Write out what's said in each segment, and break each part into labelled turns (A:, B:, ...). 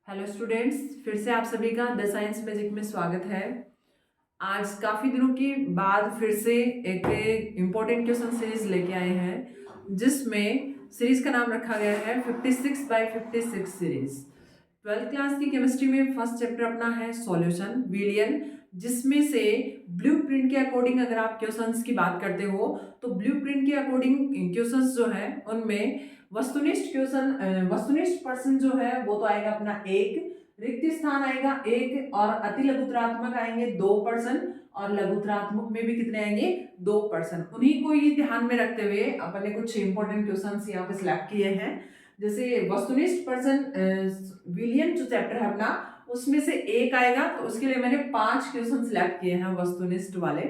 A: Hello students, फिर से आप सभी का द साइंस मैजिक में स्वागत है। आज काफ़ी दिनों के बाद फिर से एक इम्पोर्टेंट क्वेश्चन सीरीज लेके आए हैं, जिसमें सीरीज का नाम रखा गया है 56/56 सीरीज। 12th क्लास की केमिस्ट्री में फर्स्ट चैप्टर अपना है सॉल्यूशन विलियन, जिसमें से ब्लूप्रिंट के अकॉर्डिंग अगर आप क्वेश्चंस की बात करते हो तो ब्लूप्रिंट के अकॉर्डिंग क्वेश्चंस जो है उनमें वस्तुनिष्ठ पर्सन जो है वो तो आएगा अपना एक, रिक्त स्थान आएगा एक, और अति लघुतरात्मक आएंगे 2%, और लघुतरात्मक में भी कितने आएंगे 2%। उन्हीं को ही ध्यान में रखते हुए अपन ने कुछ इंपॉर्टेंट क्वेश्चंस यहाँ पे सिलेक्ट किए हैं। जैसे वस्तुनिष्ठ पर्सन विलियन जो चैप्टर है अपना, उसमें से एक आएगा, तो उसके लिए मैंने 5 क्वेश्चन सिलेक्ट किए हैं वस्तुनिष्ठ वाले।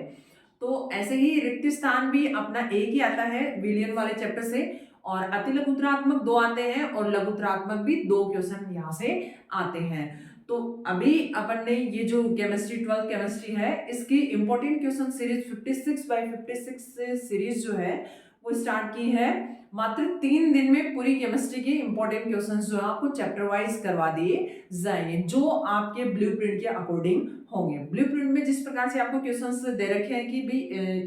A: तो ऐसे ही रिक्त स्थान भी अपना एक ही आता है विलियन वाले चैप्टर से, और अति लघुतरात्मक 2 आते हैं, और लघुतरात्मक भी 2 क्वेश्चन यहाँ से आते हैं। तो अभी अपन ने ये जो केमिस्ट्री 12th केमिस्ट्री है, इसकी इंपॉर्टेंट क्वेश्चन सीरीज 56/56 सीरीज जो है वो स्टार्ट की है। मात्र 3 दिन में पूरी केमिस्ट्री की इंपॉर्टेंट क्वेश्चंस जो है आपको चैप्टर वाइज करवा दिए जाएंगे, जो आपके ब्लूप्रिंट के अकॉर्डिंग होंगे। ब्लूप्रिंट में जिस प्रकार से आपको क्वेश्चंस दे रखे हैं कि भी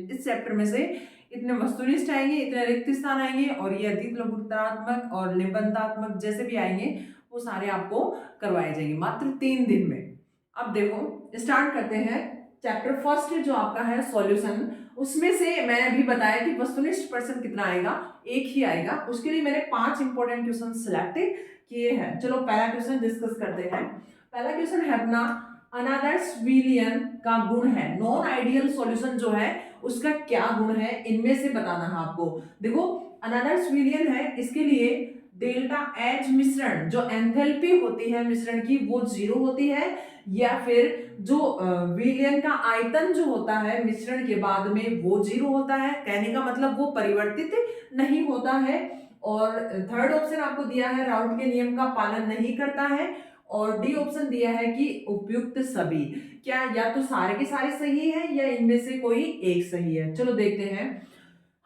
A: इस चैप्टर में से इतने वस्तुनिष्ठ आएंगे, इतने रिक्त स्थान आएंगे, और ये अतीत लघुत्तरात्मक और निबंधात्मक जैसे भी आएंगे वो सारे आपको करवाए जाएंगे मात्र 3 दिन में। अब देखो स्टार्ट करते हैं। चैप्टर फर्स्ट जो आपका है सॉल्यूशन, उसमें से मैंने अभी बताया कि वस्तुनिष्ठ पर्सन कितना आएगा, एक ही आएगा। उसके लिए मैंने 5 इंपॉर्टेंट क्वेश्चन सिलेक्ट किए हैं। चलो पहला क्वेश्चन डिस्कस करते हैं। पहला क्वेश्चन है अपना अनादर्श विलियन का गुण है, नॉन आइडियल सॉल्यूशन जो है उसका क्या गुण है, इनमें से बताना है आपको। देखो अनादर्श विलियन है, इसके लिए डेल्टा एच मिश्रण जो एंथैल्पी होती है मिश्रण की वो 0 होती है, या फिर जो विलियन का आयतन जो होता है मिश्रण के बाद में वो 0 होता है। कहने का मतलब वो परिवर्तित नहीं होता है। और थर्ड ऑप्शन आपको दिया है राउट के नियम का पालन नहीं करता है, और डी ऑप्शन दिया है कि उपयुक्त सभी। क्या या तो सारे के सारे सही है या इनमें से कोई एक सही है। चलो देखते हैं।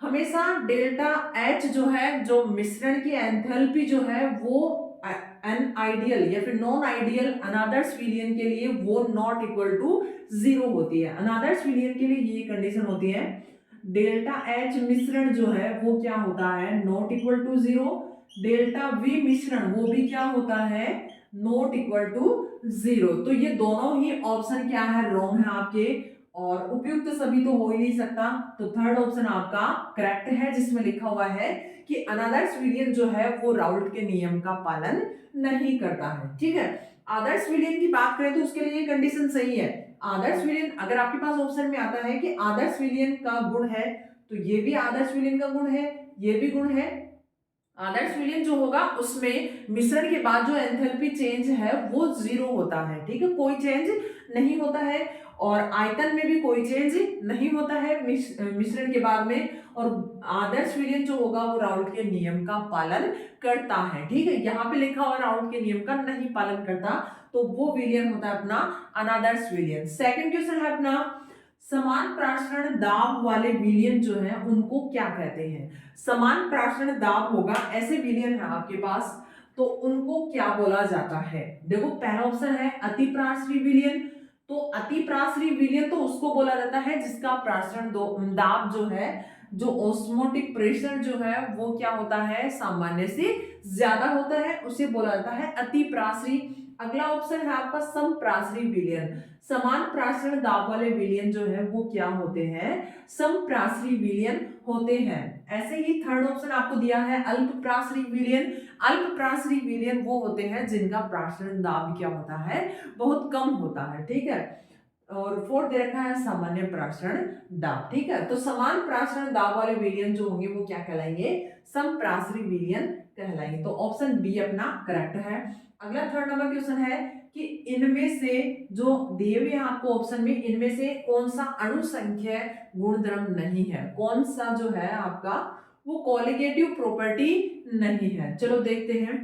A: हमेशा डेल्टा एच जो है, जो मिश्रण की एंथैल्पी जो है वो एन आइडियल या फिर नॉन आइडियल अनादर्श विलियन के लिए वो नॉट इक्वल टू 0 होती है। अनादर्श विलियन के लिए ये कंडीशन होती है, डेल्टा एच मिश्रण जो है वो क्या होता है, not equal to 0। Delta V मिश्रण वो भी क्या होता है, नॉट इक्वल टू 0। तो ये दोनों ही ऑप्शन क्या है, रॉन्ग है आपके, और उपयुक्त सभी तो हो ही नहीं सकता। तो थर्ड ऑप्शन आपका करेक्ट है, जिसमें लिखा हुआ है कि अनादर्श विलियन जो है वो राउल्ट के नियम का पालन नहीं करता है। ठीक है, आदर्श विलियन की बात करें तो उसके लिए ये कंडीशन सही है। आदर्श विलियन अगर आपके पास ऑप्शन में आता है कि आदर्श विलियन का गुण है, तो ये भी आदर्श विलियन का गुण है, ये भी गुण है। आदर्श विलयन जो होगा उसमें मिश्रण के बाद जो एंथैल्पी चेंज है वो 0 होता है। ठीक है, कोई चेंज नहीं होता है, और आयतन में भी कोई चेंज नहीं होता है मिश्रण के बाद में। और आदर्श विलयन जो होगा वो राउल्ट के नियम का पालन करता है। ठीक है, यहाँ पे लिखा हुआ राउल्ट के नियम का नहीं पालन करता, तो वो विलयन होता है अपना अनादर्श विलयन। सेकंड क्वेश्चन है अपना समान प्रासरण दाब वाले विलयन जो है उनको क्या कहते हैं। समान प्रासरण दाब होगा ऐसे विलयन है आपके पास, तो उनको क्या बोला जाता है। देखो पहला ऑप्शन है अति प्रासरी विलयन। तो अति प्रासरी विलयन तो उसको बोला जाता है जिसका प्रासरण दाब जो है, जो ऑस्मोटिक प्रेशर जो है वो क्या होता है, सामान्य से ज्यादा होता है, उसे बोला जाता है अति प्रासरी। अगला ऑप्शन है आपका समप्रासरी विलयन। समान प्रासरण दाब वाले विलयन जो है वो क्या होते हैं, समप्रासरी विलयन होते हैं। ऐसे ही थर्ड ऑप्शन आपको दिया है अल्प प्रासरी विलयन। अल्प प्रासरी विलयन वो होते हैं जिनका प्रासरण दाब क्या होता है, बहुत कम होता है। ठीक है, और फोर्थ दे रखा है सामान्य प्रासरण दाब। ठीक है, तो समान प्रासरण दाब वाले विलयन जो होंगे वो क्या कहलाएंगे, समप्रासरी विलयन कहलाएंगे। तो ऑप्शन बी अपना करेक्ट है। अगला थर्ड नंबर क्वेश्चन है कि इनमें से जो दिए हुए हैं आपको ऑप्शन में, इनमें से कौन सा अणु संख्या गुणधर्म नहीं है, कौन सा जो है आपका वो कोलिगेटिव प्रॉपर्टी नहीं है। चलो देखते हैं।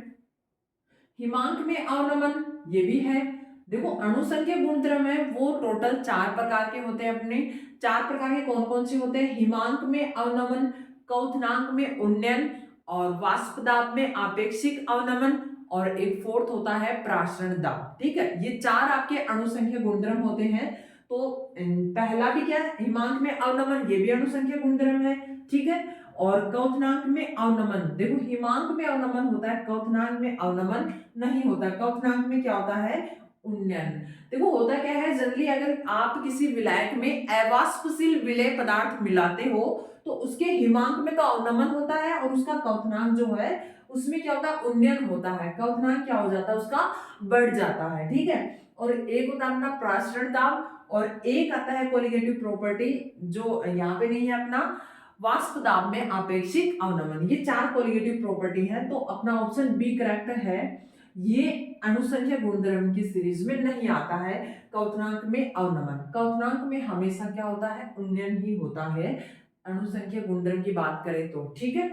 A: हिमांक में अवनमन ये भी है। देखो अणुसंख्या गुणधर्म है वो टोटल 4 प्रकार के होते हैं अपने। 4 प्रकार के कौन कौन से होते हैं, हिमांक में अवनमन, क्वथनांक में उन्नयन, और वाष्प दाब में आपेक्षिक अवनमन, और एक फोर्थ होता है प्रासरण दाब। ठीक है, ये चार आपके अणुसंख्या गुणधर्म होते हैं। तो पहला भी क्या है, हिमांक में अवनमन, ये भी अणुसंख्या गुणधर्म है। ठीक है, और क्वथनांक में अवनमन, देखो हिमांक में अवनमन होता है, क्वथनांक में अवनमन नहीं होता। क्वथनांक में क्या होता है, उन्नयन। देखो होता क्या है, जनरली अगर आप किसी विलायक में अवाष्पशील विलेय पदार्थ मिलाते हो तो उसके हिमांक में तो अवनमन होता है और उसका क्वथनांक जो है उसमें क्या होता है, उन्नयन होता है। क्वथनांक क्या हो जाता है, उसका बढ़ जाता है। ठीक है, और एक होता है अपना प्रासरण दाब और एक आता है कोलिगेटिव प्रॉपर्टी जो यहाँ पे नहीं है, अपना वाष्प दाब में आपेक्षिक अवनमन। ये चार कोलिगेटिव प्रॉपर्टी है, तो अपना ऑप्शन बी करेक्ट है। ये अणुसंख्या गुणधर्म की सीरीज में नहीं आता है। क्वथनांक में अवनमन, क्वथनांक में हमेशा क्या होता है, उन्नयन ही होता है अणुसंख्या गुणधर्म की बात करें तो। ठीक है,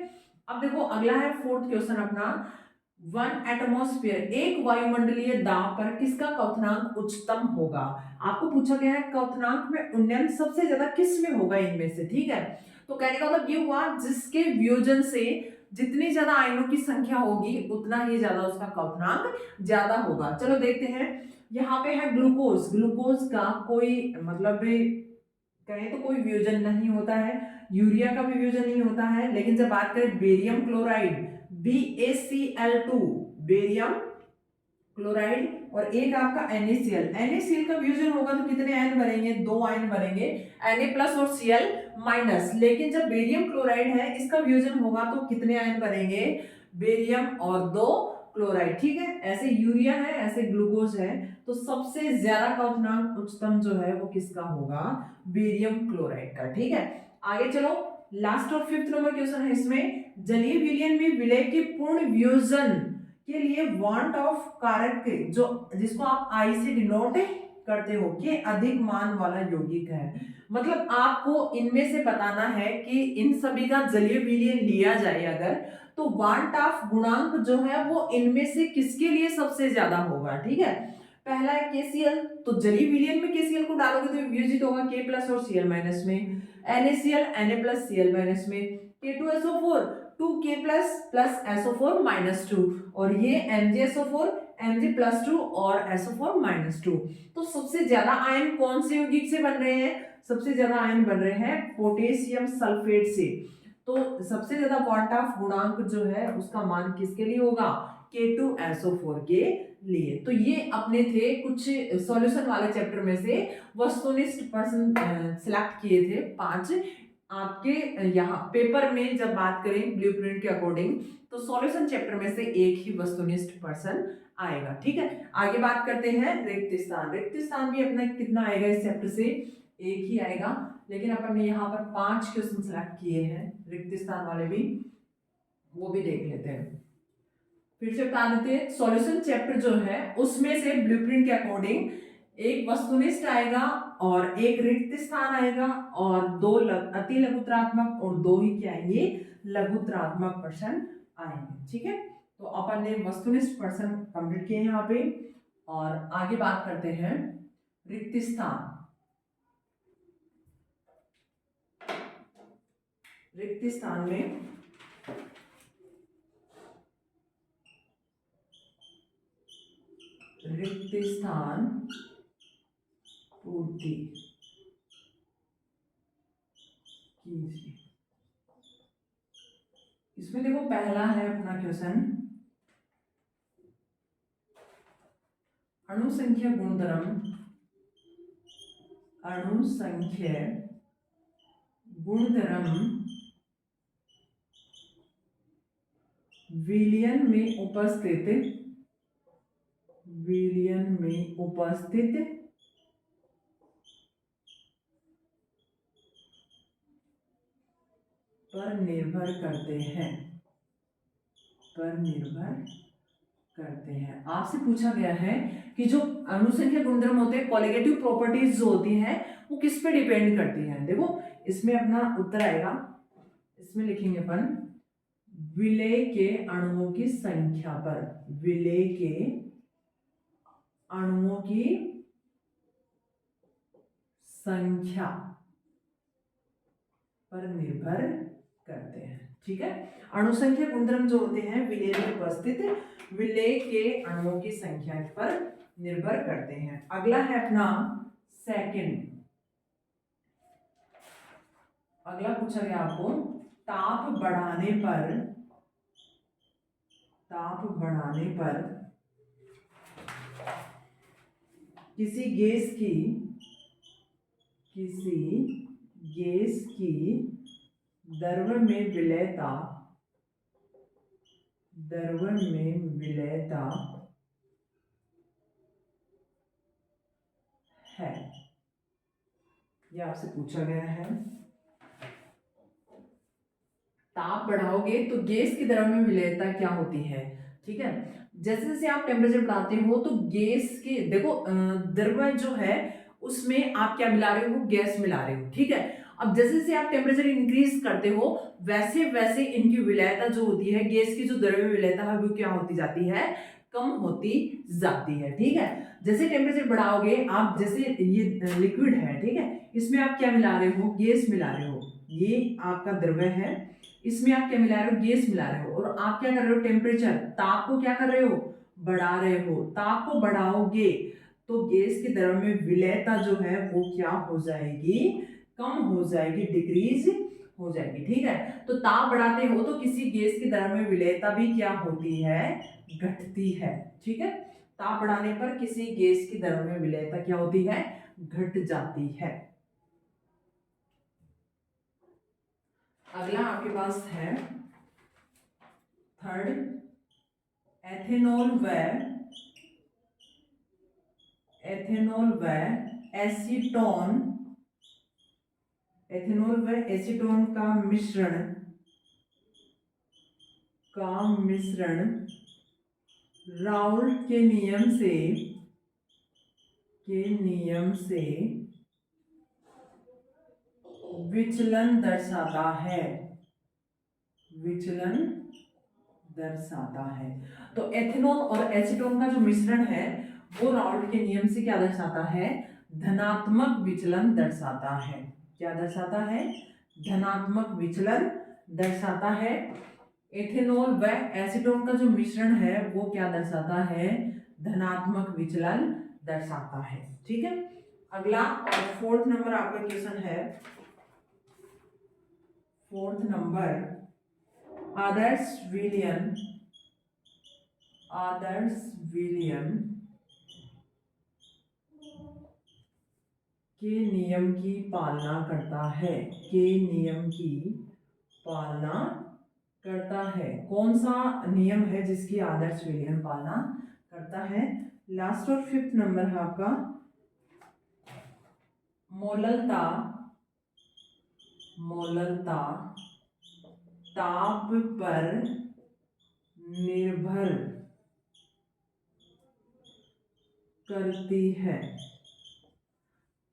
A: अब देखो अगला है फोर्थ क्वेश्चन अपना, 1 एटमॉस्फेयर, एक वायुमंडलीय दाब पर किसका क्वथनांक उच्चतम होगा। आपको पूछा गया है क्वथनांक में उन्नयन सबसे ज्यादा किस में होगा इनमें से। ठीक है, तो कहने का मतलब ये हुआ जिसके वियोजन से जितनी ज्यादा आयनों की संख्या होगी उतना ही ज्यादा उसका क्वथनांक ज्यादा होगा। चलो देखते हैं, यहाँ पे है ग्लूकोज, ग्लूकोज का कोई मतलब कहें तो कोई वियोजन नहीं होता है, यूरिया का भी वियोजन नहीं होता है। लेकिन जब बात करें barium chloride, BaCl2, barium chloride, और एक आपका NaCl, NaCl का वियोजन होगा तो कितने आयन बनेंगे, 2 आयन बनेंगे, Na प्लस और Cl माइनस। लेकिन जब बेरियम क्लोराइड है इसका वियोजन होगा तो कितने आयन बनेंगे, बेरियम और 2 क्लोराइड। ठीक है, ऐसे यूरिया है, ऐसे ग्लूकोज है, तो सबसे ज्यादा क्वथनांक उच्चतम जो है वो किसका होगा, बेरियम क्लोराइड का। ठीक है, आगे चलो, लास्ट और फिफ्थ नंबर क्वेश्चन है इसमें, जलीय विलयन में विलय के पूर्ण वियोजन के लिए वांट ऑफ कारक जो जिसको आप आई से डिनोट करते हो के अधिक मान वाला यौगिक है। मतलब आपको इनमें से बताना है कि इन सभी का जलीय विलयन लिया जाए अगर, तो वांट ऑफ गुणांक जो है वो इनमें से किसके लिए सबसे ज्यादा होगा। ठीक है, पहला है KCl, तो जलीय विलयन में KCl को डालोगे तो वियोजित होगा K प्लस और Cl माइनस में, NaCl Na plus Cl minus में, K2SO4 2K plus SO4 minus 2, और ये MgSO4 Mg प्लस 2 और SO4 माइनस 2। तो सबसे ज्यादा आयन कौन से यौगिक से बन रहे हैं, सबसे ज्यादा आयन बन रहे हैं पोटेशियम सल्फेट से। तो सबसे ज्यादा क्वांट ऑफ गुणांक जो है उसका मान किसके लिए होगा, K2SO4 के लिए। तो ये अपने थे कुछ सॉल्यूशन वाले चैप्टर में से वस्तुनिष्ठ प्रश्न सिलेक्ट किए थे 5 आपके यहाँ पेपर में। जब बात करें ब्लूप्रिंट के अकॉर्डिंग तो सॉल्यूशन चैप्टर में से एक ही वस्तुनिष्ठ पर्सन आएगा। ठीक है, आगे बात करते हैं रिक्त स्थान। रिक्त स्थान भी अपना कितना आएगा इस चैप्टर से, एक ही आएगा, लेकिन अपन ने यहाँ पर 5 क्वेश्चन सिलेक्ट किए हैं रिक्त स्थान वाले भी, वो भी देख लेते हैं। फिर से बता देते हैं, सॉल्यूशन चैप्टर जो है उसमें से ब्लूप्रिंट के अकॉर्डिंग एक वस्तुनिष्ठ आएगा और एक रिक्त स्थान आएगा और 2 अति लघुत्रात्मक और 2 ही क्या आएंगे, लघुत्रात्मक प्रश्न आएंगे। ठीक है, तो अपन ने वस्तुनिष्ठ प्रश्न कंप्लीट किए यहाँ पे, और आगे बात करते हैं रिक्त स्थान। रिक्त स्थान में रिक्त स्थान पूर्ति कीजिए। इसमें देखो पहला है अपना क्वेश्चन, अणुसंख्या गुणधर्म, अणुसंख्या गुणधर्म विलयन में उपस्थित, विलयन में उपस्थित पर निर्भर करते हैं, पर निर्भर करते हैं। आपसे पूछा गया है कि जो अणुसंख्या गुणधर्म होते हैं, कोलिगेटिव प्रॉपर्टीज जो होती हैं वो किस पे डिपेंड करती हैं। देखो इसमें अपना उत्तर आएगा, इसमें लिखेंगे अपन विलेय के अणुओं की संख्या पर, विलेय के अणुओं की संख्या पर निर्भर करते हैं। ठीक है। अणुसंख्या गुणधर्म जो होते हैं विलेय में उपस्थित विलेय के अणुओं की संख्या पर निर्भर करते हैं। अगला है अपना सेकंड। अगला पूछा गया आपको, ताप बढ़ाने पर किसी गैस की द्रव में विलेयता है, ये आपसे पूछा गया है। ताप बढ़ाओगे तो गैस की द्रव में विलेयता क्या होती है, ठीक है। जैसे जैसे आप टेम्परेचर बढ़ाते हो तो गैस के देखो द्रव जो है उसमें आप क्या मिला रहे हो, गैस मिला रहे हो, ठीक है। अब जैसे जैसे आप टेम्परेचर इंक्रीज करते हो वैसे वैसे इनकी विलेयता जो होती है, गैस की जो द्रव्य विलेयता है वो क्या होती जाती है, कम होती जाती है, ठीक है। जैसे टेम्परेचर बढ़ाओगे आप, जैसे ये लिक्विड है, ठीक है, इसमें आप क्या मिला रहे हो, गैस मिला रहे हो, ये आपका द्रव्य है, इसमें आप क्या मिला रहे हो, गैस मिला रहे हो, और आप क्या कर रहे हो, टेम्परेचर ताप को क्या कर रहे हो, बढ़ा रहे हो। ताप को बढ़ाओगे तो गैस के द्रव्य में विलेयता जो है वो क्या हो जाएगी, कम हो जाएगी, डिक्रीज हो जाएगी, ठीक है। तो ताप बढ़ाते हो तो किसी गैस के द्रव्य में विलेयता भी क्या होती है, घटती है, ठीक है। ताप बढ़ाने पर किसी गैस की द्रव्य में विलेयता क्या होती है, घट जाती है। अगला आपके पास है थर्ड, एथेनॉल व एसीटोन का मिश्रण राउल्ट के नियम से विचलन दर्शाता है। तो एथेनॉल और एसीटोन का जो मिश्रण है वो राउल्ट के नियम से क्या दर्शाता है, धनात्मक विचलन दर्शाता है। क्या दर्शाता है, धनात्मक विचलन दर्शाता है। एथेनॉल व एसीटोन का जो मिश्रण है वो क्या दर्शाता है, धनात्मक विचलन दर्शाता है, ठीक है। अगला और फोर्थ नंबर आपका क्वेश्चन है, फोर्थ नंबर, आदर्श विलियम के नियम की पालना करता है। कौन सा नियम है जिसकी आदर्श विलियम पालना करता है। लास्ट और फिफ्थ नंबर है आपका, मोललता ताप पर निर्भर करती है,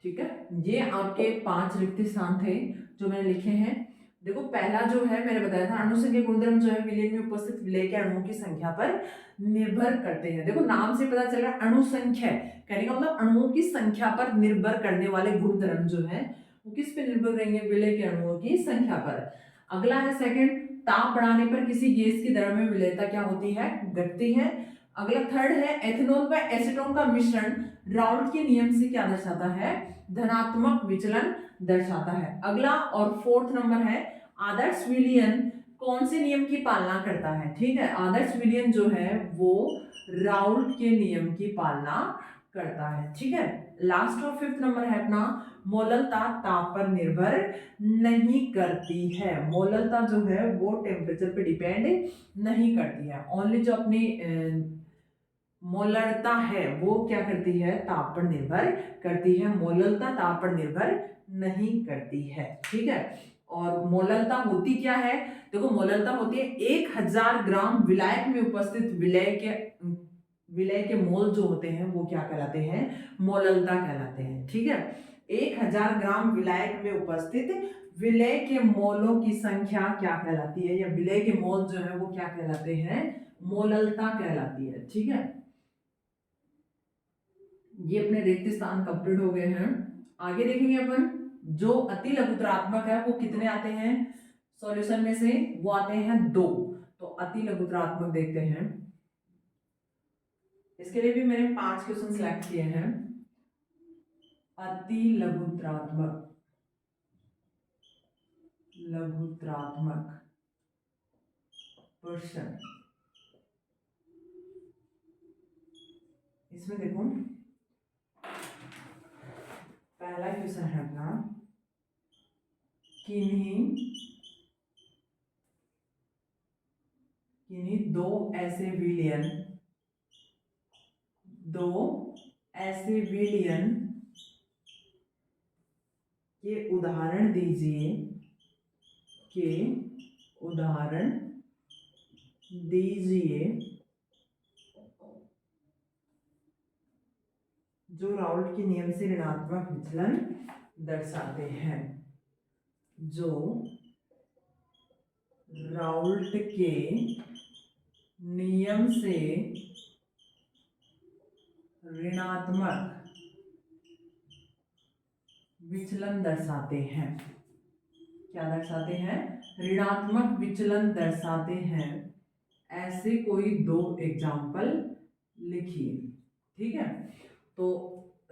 A: ठीक है। ये आपके 5 रिक्त स्थान थे जो मैंने लिखे हैं। देखो पहला जो है मैंने बताया था, अणुसंख्या गुणधर्म जो है विलेय में उपस्थित विलेय के अणुओं की संख्या पर निर्भर करते हैं। देखो नाम से पता चल रहा है अणुसंख्या, कहने का मतलब अणुओं की संख्या पर निर्भर करने वाले गुणधर्म जो है वो किस पे निर्भर रहेंगे, विलेय के अणुओं की संख्या पर। अगला है सेकंड, ताप बढ़ाने पर किसी गैस की द्रव्य में विलेयता क्या होती है, घटती है। अगला थर्ड है, एथेनॉल व एसीटोन का मिश्रण राउल्ट के नियम से क्या दर्शाता है, धनात्मक विचलन दर्शाता है। अगला और फोर्थ नंबर है, आदर्श विलियन कौन से नियम की पालना करता है, ठीक है। आदर्श विलियन जो है वो राउल्ट के नियम की पालना करता है, ठीक है। लास्ट और फिफ्थ नंबर है अपना, मोललता ताप पर निर्भर नहीं करती है। मोललता जो है वो टेम्परेचर पे डिपेंड नहीं करती है, ओनली जो अपनी मोलरता है वो क्या करती है, ताप पर निर्भर करती है। मोललता ताप पर निर्भर नहीं करती है, ठीक है। और मोललता होती क्या है, देखो मोललता होती है 1000 ग्राम विलायक में उपस्थित विलय के मोल जो होते हैं वो क्या कहलाते हैं, मोललता कहलाते हैं, ठीक है। 1000 ग्राम विलायक में उपस्थित विलय के मोलों की संख्या क्या कहलाती है, या विलय के मोल जो है वो क्या कहलाते हैं, मोललता कहलाती है, ठीक है। ये अपने रिक्त स्थान कंप्लीट हो गए हैं। आगे देखेंगे अपन, जो अति लघुतरात्मक है वो कितने आते हैं, सॉल्यूशन में से वो आते हैं 2। तो अति लघुत्रात्मक देखते हैं, इसके लिए भी मैंने 5 क्वेश्चन सिलेक्ट किए हैं। अति लघुत्रात्मक क्वेश्चन, इसमें देखो पहला क्वेश्चन है अपना, किन्हीं दो ऐसे विलियन के उदाहरण दीजिए जो राउल्ट के नियम से ऋणात्मक विचलन दर्शाते हैं। जो राउल्ट के नियम से ऋणात्मक विचलन दर्शाते हैं। क्या दर्शाते हैं? ऋणात्मक विचलन दर्शाते हैं। ऐसे कोई 2 एग्जाम्पल लिखिए। ठीक है, तो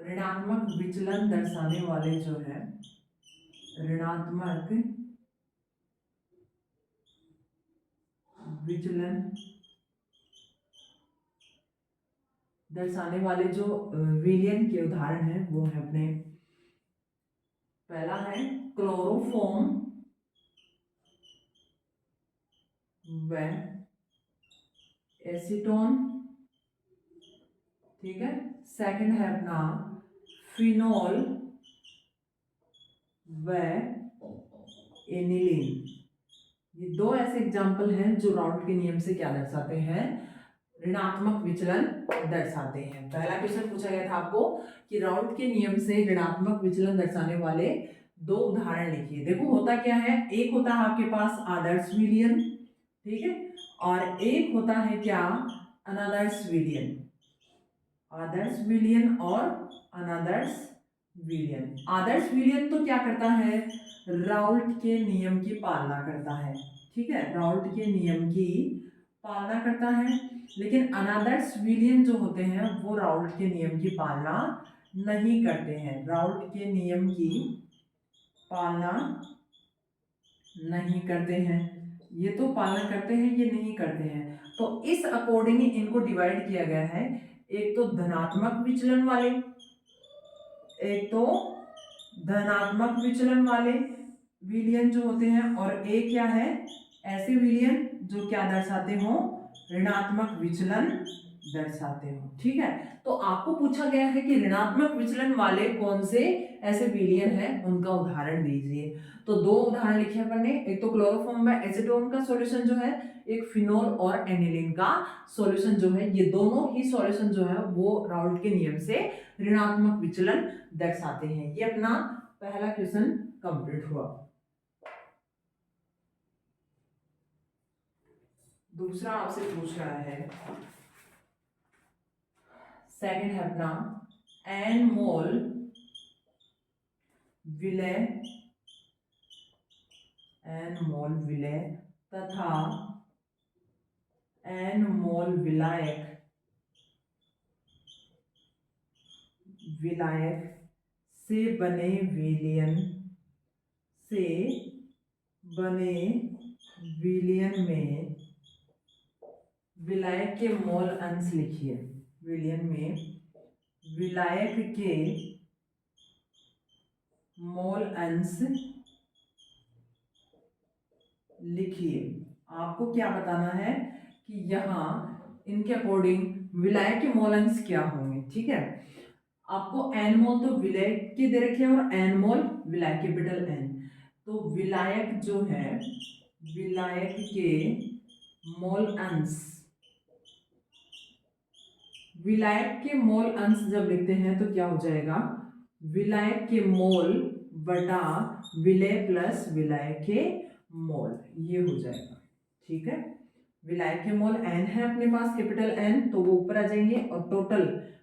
A: ऋणात्मक विचलन दर्शाने वाले जो है, ऋणात्मक विचलन दर्शाने वाले जो विलियन के उदाहरण हैं वो है अपने, पहला है क्लोरोफॉर्म व एसीटोन। ठीक है, सेकंड है अपना फिनोल व एनिलीन। ये 2 ऐसे एग्जाम्पल हैं जो राउल्ट के नियम से क्या दर्शाते हैं? ऋणात्मक विचलन दर्शाते हैं। पहला क्वेश्चन पूछा गया था आपको कि राउल्ट के नियम से ऋणात्मक विचलन दर्शाने वाले 2 उदाहरण लिखिए। देखो होता क्या है, एक होता है आपके पास आदर्श विलियन, ठीक है, और एक होता है क्या, अनादर्श विलियन। आदर्श विलियन और अनादर्श विलियन। आदर्श विलियन तो क्या करता है, राउल्ट के नियम की पालना करता है। ठीक है, राउल्ट के नियम की पालना करता है। लेकिन अनादर्श विलियन जो होते हैं वो राउल्ट के नियम की पालना नहीं करते हैं। राउल्ट के नियम की पालना नहीं करते हैं। ये तो पालना करते हैं, ये नहीं करते हैं। तो इस अकॉर्डिंग इनको डिवाइड किया गया है। एक तो धनात्मक विचलन वाले, एक तो धनात्मक विचलन वाले विलियन जो होते हैं, और एक क्या है, ऐसे विलियन जो क्या दर्शाते हो, ऋणात्मक विचलन दर्शाते हो। ठीक है, तो आपको पूछा गया है कि ऋणात्मक विचलन वाले कौन से ऐसे विलियन हैं, उनका उदाहरण दीजिए। तो 2 उदाहरण लिखे अपन ने, एक तो क्लोरोफॉर्म व एसीटोन का सॉल्यूशन जो है, एक फिनोल और एनिलीन का सॉल्यूशन जो है। ये दोनों ही सॉल्यूशन जो है वो राउल्ट के नियम से ऋणात्मक विचलन दर्शाते हैं। ये अपना पहला क्वेश्चन कंप्लीट हुआ। दूसरा आपसे पूछ रहा है, सेकंड है अपना एन मोल विलय तथा एन मोल विलायक से बने विलियन में विलायक के मोल अंश लिखिए। विलियन में विलायक के मोल अंश लिखिए। आपको क्या बताना है कि यहाँ इनके अकॉर्डिंग विलायक के मोल अंश क्या होंगे। ठीक है, आपको एन मोल तो विलायक के दे रखे हैं और एन मोल विलायक, कैपिटल एन। तो विलायक जो है, विलायक के मोल अंश, विलायक के मोल अंश जब लिखते हैं तो क्या हो जाएगा, विलायक के मोल बटा विलय प्लस विलायक के मोल, ये हो जाएगा। ठीक है, विलायक के मोल एन है अपने पास, कैपिटल एन, तो वो ऊपर आ जाएंगे, और टोटल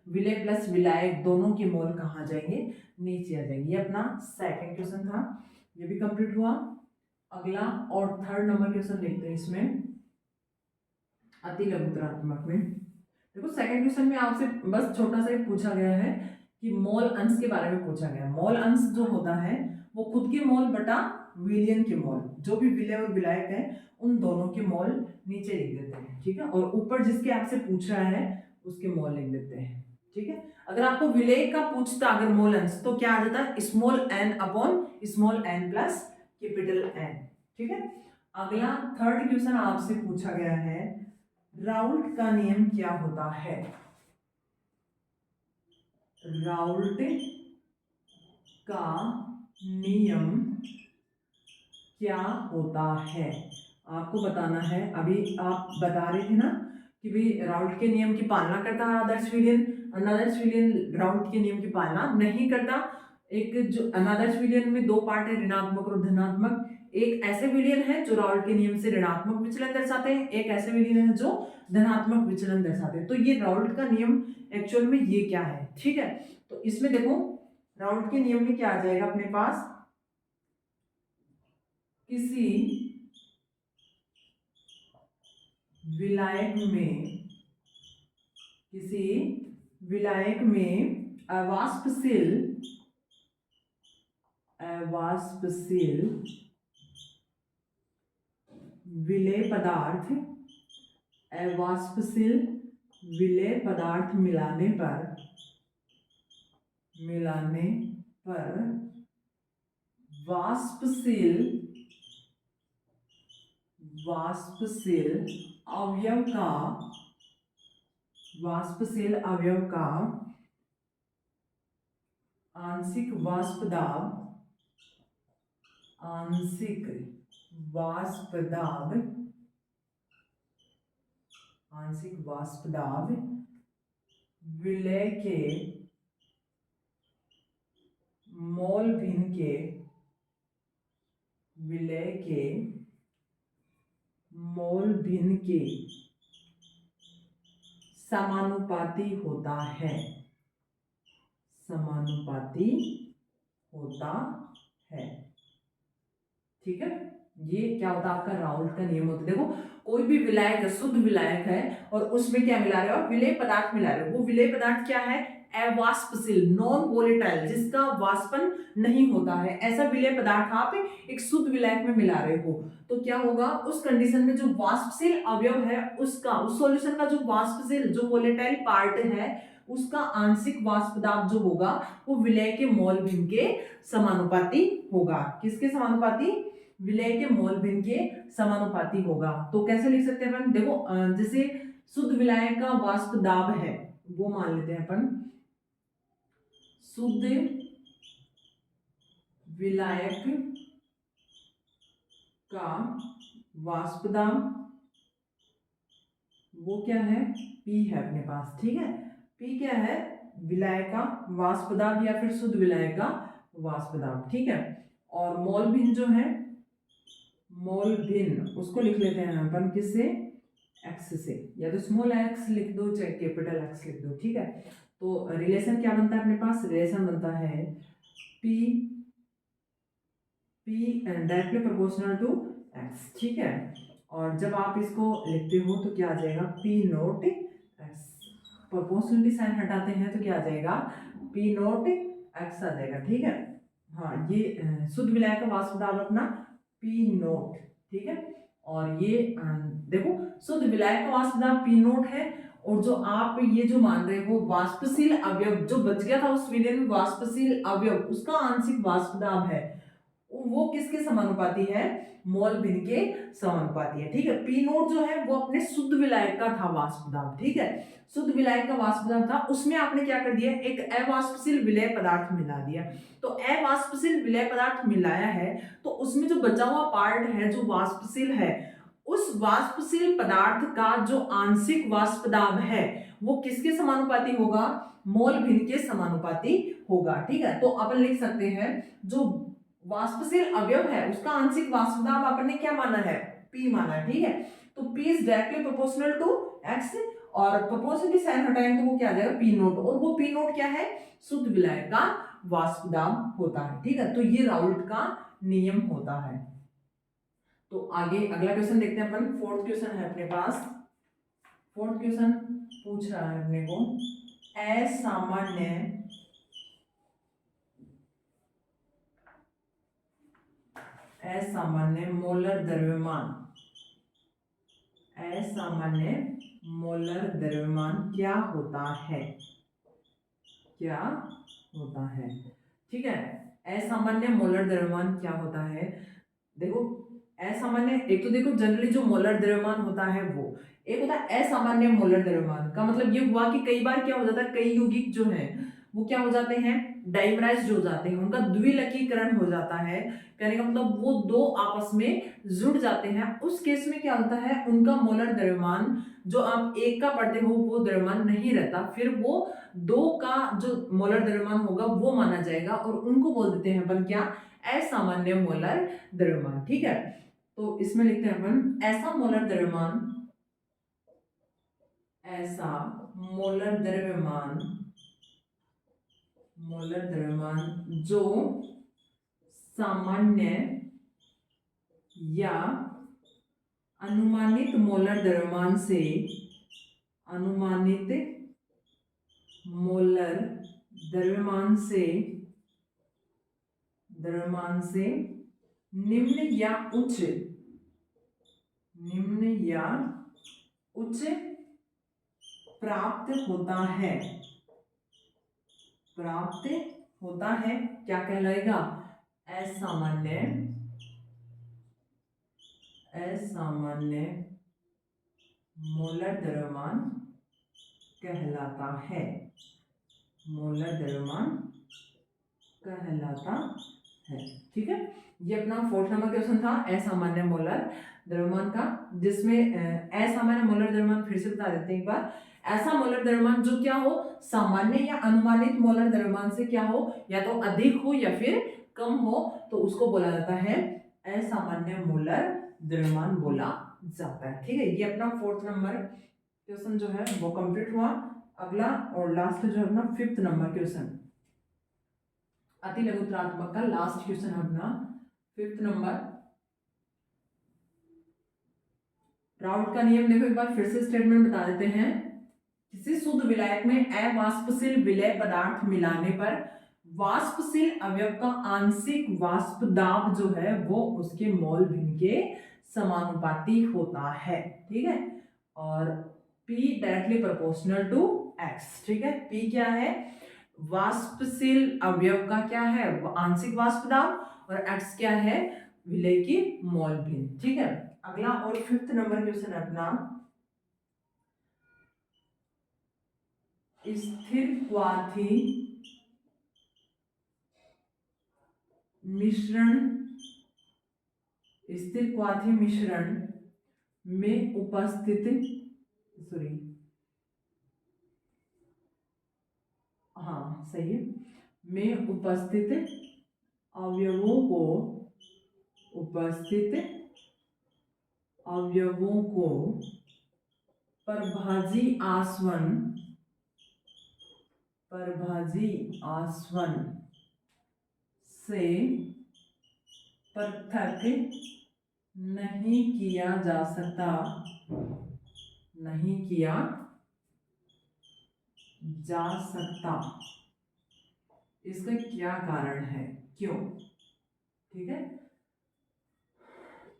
A: विलय प्लस विलायक दोनों के मोल कहाँ जाएंगे, नीचे आ जाएंगे। ये अपना सेकंड क्वेश्चन था, ये भी कंप्लीट हुआ। अगला और थर्ड नंबर क्वेश्चन देखते हैं इसमें, अति लघुत्रात्मक में। देखो सेकंड क्वेश्चन में आपसे बस छोटा सा ही पूछा गया है कि मोल अंश के बारे में पूछा गया है। मोल अंश जो होता है वो खुद के मोल बटा विलयन के मोल, जो भी विलय और विलायक है उन दोनों के मोल नीचे लिख देते हैं, ठीक है, और ऊपर जिसके आपसे पूछ रहा है उसके मोल लिख देते हैं, ठीक है। अगर आपको विलय का पूछता अगर मोल अंश तो क्या आ जाता है, small N upon small N plus capital N, ठीक है। अगला थर्ड क्वेश्चन आपसे पूछा गया है, राउल्ट का नियम क्या होता है। राउल्ट का नियम क्या होता है आपको बताना है। अभी आप बता रहे थे ना कि भाई राउल्ट के नियम की पालना करता है आदर्श विलयन, अनादर्श विलयन राउल्ट के नियम की पालना नहीं करता। एक जो अनादर्श विलयन में दो पार्ट है, ऋणात्मक और धनात्मक। एक ऐसे विलयन है जो राउल्ट के नियम से ऋणात्मक विचलन दर्शाते हैं, एक ऐसे विलयन है जो धनात्मक विचलन दर्शाते हैं। तो ये राउल्ट का नियम एक्चुअल में ये क्या है, ठीक है। तो इसमें देखो राउल्ट के नियम में क्या आ जाएगा अपने पास, किसी विलायक में, किसी विलायक में अवाष्पशील विलेय पदार्थ, अवाष्पशील विलेय पदार्थ मिलाने पर वाष्पशील अवयव का आंशिक वाष्प दाब विलय के मोल भिन्न के समानुपाती होता है, ठीक है। ये क्या होता है आपका राउल्ट का नियम होता है। देखो कोई भी विलायक है, शुद्ध विलायक है और उसमें क्या मिला रहे हो आप, विलेय पदार्थ मिला रहे हो। वो विलेय पदार्थ क्या है, अवाष्पशील नॉन वोलेटाइल, जिसका वाष्पन नहीं होता है, ऐसा विलेय पदार्थ आप एक शुद्ध विलायक में मिला रहे हो। तो क्या होगा उस कंडीशन में जो वाष्पशील अवयव है उसका, उस सॉल्यूशन का जो वाष्पशील जो वोलेटाइल पार्ट है उसका आंशिक वाष्प दाब जो होगा वो विलय के मोल भिन्न के समानुपाती होगा। किसके समानुपाती, विलय के मोल भिन्न के समानुपाती होगा। तो कैसे लिख सकते हैं अपन, देखो जैसे शुद्ध विलायक का वाष्प दाब है वो मान लेते हैं अपन, शुद्ध विलायक का वाष्प दाब वो क्या है, P है अपने पास, ठीक है। P क्या है, विलायक का वाष्प दाब या फिर शुद्ध विलायक का वाष्प दाब, ठीक है। और मोल भिन्न जो है, मोल भिन्न उसको लिख लेते हैं अपन किससे, x से, या तो स्मॉल x लिख दो चाहे कैपिटल X लिख दो, ठीक है। तो रिलेशन क्या बनता है अपने पास, रिलेशन बनता है P directly proportional to x, ठीक है। और जब आप इसको लिखते हो तो क्या आ जाएगा, P not x, proportionality sign हटाते हैं तो क्या आ जाएगा, P नोट x आ जाएगा, ठीक है। हाँ ये शुद्ध विलायक का वाष्प दाब अपना P नोट, ठीक है। और ये देखो शुद्ध विलायक का वाष्प दाब P नोट है, और जो आप ये जो मान रहे हो वाष्पशील अवयव जो बच गया था उस विलयन में, वाष्पशील अवयव उसका आंशिक वाष्प दाब है वो किसके समानुपाती है, मोल भिन्न के समानुपाती है, ठीक है। पी नोट जो है वो अपने शुद्ध विलायक का था वाष्प दाब, ठीक है। शुद्ध विलायक का वाष्प दाब था, उसमें आपने क्या कर दिया, एक अवाष्पशील विलय पदार्थ मिला दिया। तो अवाष्पशील विलय पदार्थ मिलाया है तो उसमें जो बचा हुआ पार्ट है जो वाष्पशील है, उस वाष्पशील पदार्थ का जो आंशिक वाष्प दाब है वो किसके समानुपाती होगा, मोल भिन्न के समानुपाती होगा, ठीक है। तो अपन लिख सकते हैं जो वाष्पशील अवयव है उसका आंशिक वाष्प दाब आपने क्या माना है, P माना है, ठीक है। तो P is directly proportional to X, और प्रोपोर्शनलिटी साइन हटाएंगे तो वो क्या आ जाएगा, P नोट, और वो P नोट क्या है, शुद्ध विलायक का वाष्प दाब होता है, ठीक है। तो ये राउल्ट का नियम होता है। तो आगे अगला क्वेश्चन देखते हैं अपन। फोर्थ क्वेश्चन है अपने पास। फोर्थ क्वेश्चन पूछ रहा है अपने को असामान्य मोलर द्रव्यमान। असामान्य मोलर द्रव्यमान क्या होता है? क्या होता है? ठीक है, असामान्य मोलर द्रव्यमान क्या होता है? देखो असामान्य, एक तो देखो जनरली जो मोलर द्रव्यमान होता है वो, एक होता है असामान्य मोलर द्रव्यमान। का मतलब ये हुआ कि कई बार क्या हो जाता है, कई यौगिक जो है वो क्या हो जाते हैं, डाइमराइज्ड हो जाते हैं, उनका द्विलकीकरण हो जाता है। कहने का मतलब वो दो आपस में जुड़ जाते हैं। उस केस में क्या होता है, उनका मोलर द्रव्यमान जो आप एक का पढ़ते हो वो द्रव्यमान नहीं रहता, फिर वो दो का जो मोलर द्रव्यमान होगा वो माना जाएगा, और उनको बोल देते हैं अपन क्या, असामान्य मोलर द्रव्यमान। ठीक है, तो इसमें लिखते हैं अपन ऐसा मोलर द्रव्यमान, ऐसा मोलर द्रव्यमान, मोलर द्रव्यमान जो सामान्य या अनुमानित मोलर द्रव्यमान से, अनुमानित मोलर द्रव्यमान से, द्रव्यमान से निम्न या उच्च, निम्न या उच्च प्राप्त होता है, प्राप्त होता है, क्या कहलाएगा, असामान्य, असामान्य मोलर द्रव्यमान कहलाता है, मोलर द्रव्यमान कहलाता है। ठीक है, ये अपना फोर्थ नंबर क्वेश्चन था असामान्य मोलर द्रव्यमान का, जिसमें असामान्य मोलर द्रव्यमान फिर से बता देते हैं एक बार। ऐसा मोलर द्रव्यमान जो क्या हो, सामान्य या अनुमानित मोलर द्रव्यमान से क्या हो, या तो अधिक हो या फिर कम हो, तो उसको बोला जाता है असामान्य मोलर द्रव्यमान बोला जाता है। ठीक है, ये अपना फोर्थ नंबर क्वेश्चन जो है वो कंप्लीट हुआ। अगला और लास्ट जो है अपना फिफ्थ नंबर क्वेश्चन, अति लघुत्रात्मक का लास्ट क्वेश्चन है अपना फिफ्थ नंबर। राउल्ट का नियम देखो एक बार फिर से स्टेटमेंट बता देते हैं। किसी शुद्ध विलायक में अवाष्पशील विलय पदार्थ मिलाने पर वाष्पशील अवयव का आंशिक वाष्प दाब जो है वो उसके मोल भिन्न के समानुपाती होता है। ठीक है, और P directly proportional to X। ठीक है, P क्या है, वाष्पशील अवयव का क्या है, आंशिक वाष्प दाब, और X क्या है, विलय की मोल भिन्न। ठीक है, अगला और फिफ्थ नंबर क्वेश्चन है अपना स्थिर क्वाथी मिश्रण, स्थिर क्वाथी मिश्रण में उपस्थित, सॉरी हाँ सही है, में उपस्थित अवयवों को, उपस्थित अवयवों को परभाजी आसवन, परभाजी आसवन से पृथक नहीं किया जा सकता, नहीं किया जा सकता। इसका क्या कारण है, क्यों? ठीक है,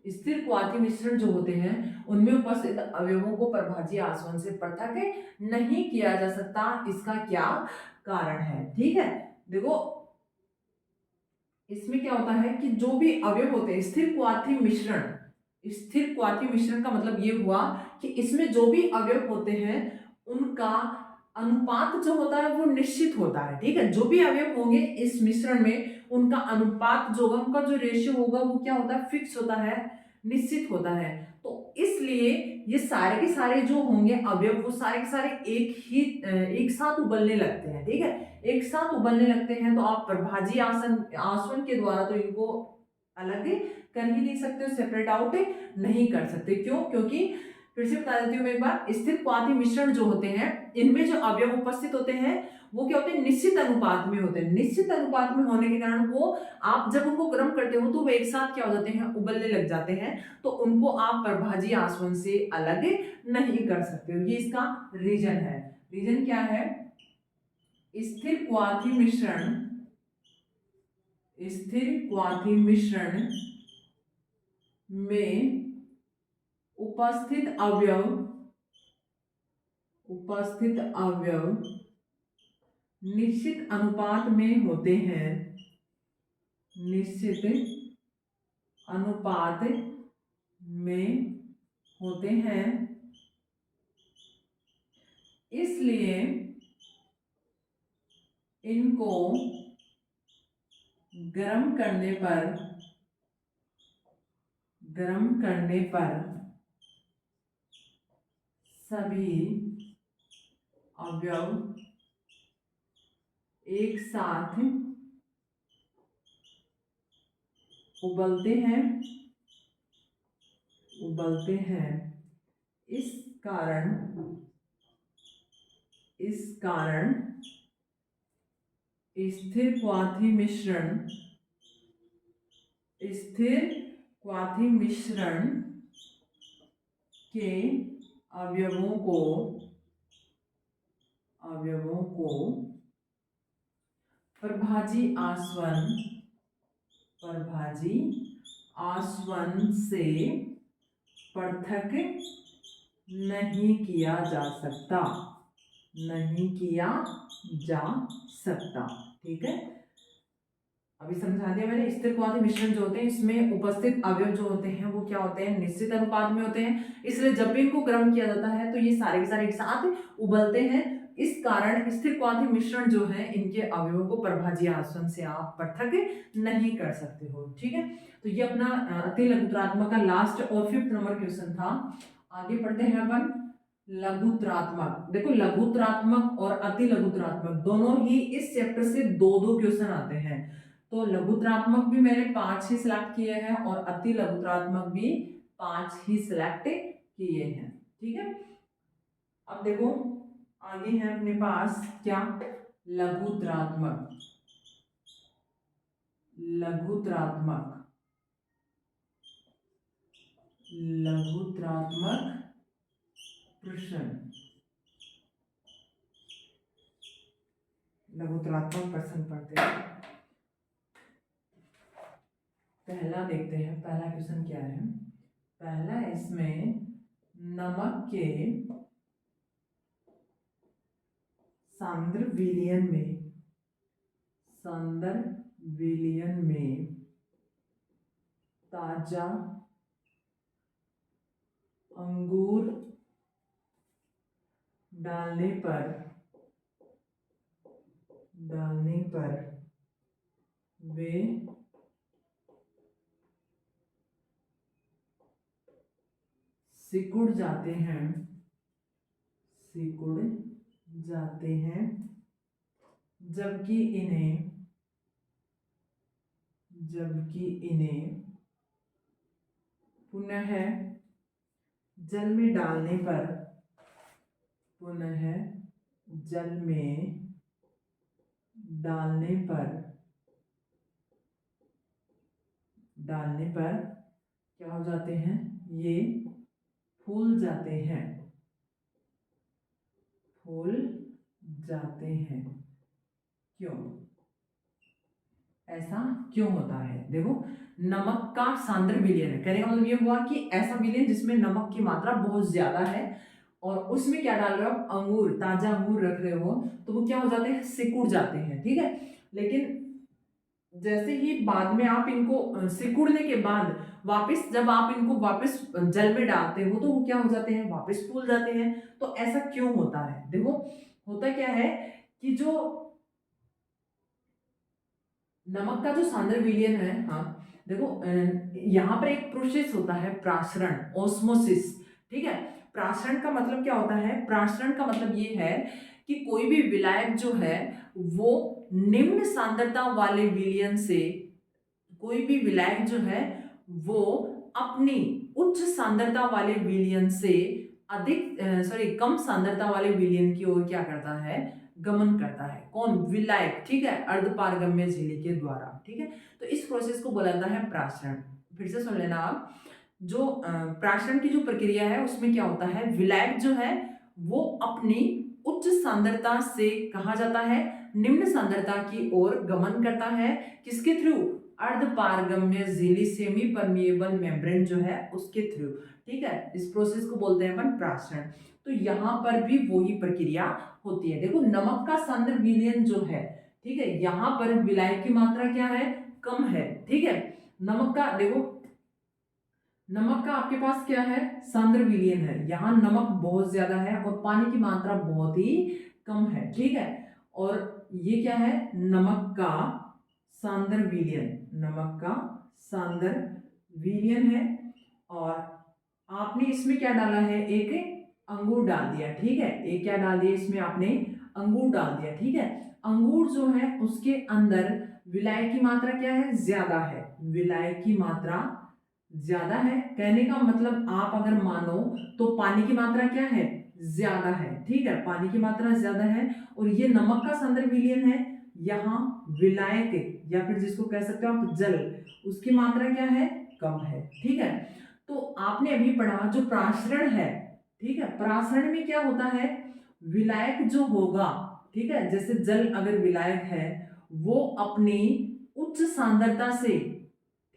A: स्थिर क्वाथी मिश्रण जो होते हैं उनमें उपस्थित अवयवों को परभाजी आसवन से पृथक नहीं किया जा सकता, इसका क्या कारण है? ठीक है, देखो इसमें क्या होता है कि जो भी अवयव होते हैं स्थिर क्वाथी मिश्रण, स्थिर क्वाथी मिश्रण का मतलब ये हुआ कि इसमें जो भी अवयव होते हैं उनका अनुपात जो होता है वो निश्चित होता है। ठीक है, जो भी अवयव होंगे इस मिश्रण में उनका अनुपात जो होगा, उनका जो रेशियो होगा वो क्या होता है, फिक्स होता है, निश्चित होता है। तो इसलिए ये सारे के सारे जो होंगे अवयव वो सारे के सारे एक साथ उबलने लगते हैं। ठीक है, एक साथ उबलने लगते हैं, तो आप प्रभाजी आसवन के द्वारा तो इनको अलग कर ही नहीं सकते, सेपरेट आउट नहीं कर सकते। क्यों? क्योंकि फिर से बता देती हूँ मैं एक बार, स्थिर क्वाथी मिश्रण जो होते हैं इनमें जो अवयव उपस्थित होते हैं वो क्या होते हैं, निश्चित अनुपात में होते हैं। निश्चित अनुपात में होने के कारण वो, आप जब उनको गर्म करते हो तो वो एक साथ क्या हो जाते हैं, उबलने लग जाते हैं, तो उनको आप प्रभाजी आसवन से अलग नहीं कर सकते हो। ये इसका रीजन है। रीजन क्या है, स्थिर क्वाथी मिश्रण, स्थिर क्वाथी मिश्रण में उपस्थित अवयव, उपस्थित अवयव निश्चित अनुपात में होते हैं, निश्चित अनुपात में होते हैं, इसलिए इनको गर्म करने पर, गर्म करने पर सभी अवयव एक साथ उबलते हैं, उबलते हैं। इस कारण, इस कारण स्थिर क्वाथी मिश्रण, स्थिर क्वाथी मिश्रण के अवयवों को, अवयवों को प्रभाजी आसवन, प्रभाजी आसवन से पृथक नहीं किया जा सकता, नहीं किया जा सकता। ठीक है, अभी समझा दिया मैंने। स्थिर क्वाथी मिश्रण जो होते हैं, इसमें उपस्थित अवयव जो होते हैं वो क्या होते हैं, निश्चित अनुपात में होते हैं, इसलिए जब भी इनको गर्म किया जाता है तो ये सारे के सारे एक साथ उबलते हैं। इस कारण स्थिर क्वाथी मिश्रण जो है, इनके अवयवों को प्रभाजी आसवन से आप पृथक नहीं कर सकते हो। ठीक है, तो ये अपना अति लघुत्रात्मक का लास्ट और 5th नंबर क्वेश्चन था। आगे पढ़ते हैं अपन लघुत्रात्मक। देखो, लघुत्रात्मक और अति लघुत्रात्मक दोनों ही इस चैप्टर से दो दो क्वेश्चन आते हैं। तो लघुत्रात्मक भी मैंने 5 ही सिलेक्ट किए हैं और अति लघुत्रात्मक भी 5 ही सिलेक्ट किए हैं। ठीक है, अब देखो आगे है अपने पास क्या, लघुत्रात्मक, लघुत्रात्मक, लघुत्रात्मक प्रश्न, लघुत्रात्मक प्रश्न पढ़ते हैं। पहला देखते हैं, पहला क्वेश्चन क्या है। पहला इसमें नमक के सांद्र विलयन में, सांद्र विलयन में ताजा अंगूर डालने पर, डालने पर वे सिकुड़ जाते हैं, सिकुड़ जाते हैं, जबकि इन्हें, जबकि इन्हें पुनः जल में डालने पर, पुनः जल में डालने पर, डालने पर क्या हो जाते हैं, ये फूल जाते हैं, फूल जाते हैं। क्यों, ऐसा क्यों होता है। देखो, नमक का सांद्र विलयन है, कहने का मतलब ये हुआ कि ऐसा विलयन जिसमें नमक की मात्रा बहुत ज्यादा है और उसमें क्या डाल रहे हो आप, अंगूर, ताजा अंगूर रख रहे हो, तो वो क्या हो जाते हैं, सिकुड़ जाते हैं। ठीक है, लेकिन जैसे ही बाद में आप इनको सिकुड़ने के बाद वापस, जब आप इनको वापस जल में डालते हो तो वो क्या हो जाते हैं, वापस फूल जाते हैं। तो ऐसा क्यों होता है। देखो, होता क्या है कि जो नमक का जो सांद्र विलयन है, हाँ देखो, यहाँ पर एक प्रोसेस होता है प्रासरण, ओस्मोसिस। ठीक है, प्रासरण का मतलब क्या होता है, प्रासरण का मतलब ये है कि कोई भी विलायक जो है वो निम्न सांद्रता वाले विलयन से, कोई भी विलायक जो है वो अपनी उच्च सांद्रता वाले विलयन से अधिक, कम सांद्रता वाले विलयन की ओर क्या करता है, गमन करता है। कौन? विलायक, ठीक है, अर्धपारगम्य झिल्ली के द्वारा, ठीक है। तो इस प्रोसेस को बोला जाता है प्रासरण। फिर से सुन लेना आप, जो प्रासरण की जो प्रक्रिया है उसमें क्या होता है, विलायक जो है वो अपनी उच्च सांद्रता से कहा जाता है निम्न सांद्रता की ओर गमन करता है। किसके थ्रू? अर्धपारगम्य झिल्ली, सेमी परमिएबल मेम्ब्रेन जो है उसके थ्रू, ठीक है। इस प्रोसेस को बोलते हैं अपन प्रासरण। तो यहाँ पर भी वही प्रक्रिया होती है। देखो नमक का सांद्र विलयन जो है, ठीक है, यहाँ पर विलायक की मात्रा क्या है? कम है, ठीक है। नमक का देखो, नमक का आपके पास क्या है? सांद्र विलयन है। यहाँ नमक बहुत ज्यादा है और पानी की मात्रा बहुत ही कम है, ठीक है। और ये क्या है? नमक का सांद्र विलयन, नमक का सांद्र विलयन है। और आपने इसमें क्या डाला है? एक अंगूर डाल दिया, ठीक है। एक क्या डाल दिया इसमें? आपने अंगूर डाल दिया, ठीक है। अंगूर जो है उसके अंदर विलायक की मात्रा क्या है? ज्यादा है। विलायक की मात्रा ज्यादा है, कहने का मतलब आप अगर मानो तो पानी की मात्रा क्या है? ज्यादा है, ठीक है, पानी की मात्रा ज्यादा है। और ये नमक का सांद्र विलयन है, यहाँ विलायक या फिर जिसको कह सकते हो आप जल, उसकी मात्रा क्या है? कम है, ठीक है। तो आपने अभी पढ़ा जो प्रासरण है, ठीक है, प्रासरण में क्या होता है? विलायक जो होगा, ठीक है, जैसे जल अगर विलायक है वो अपनी उच्च सांद्रता से,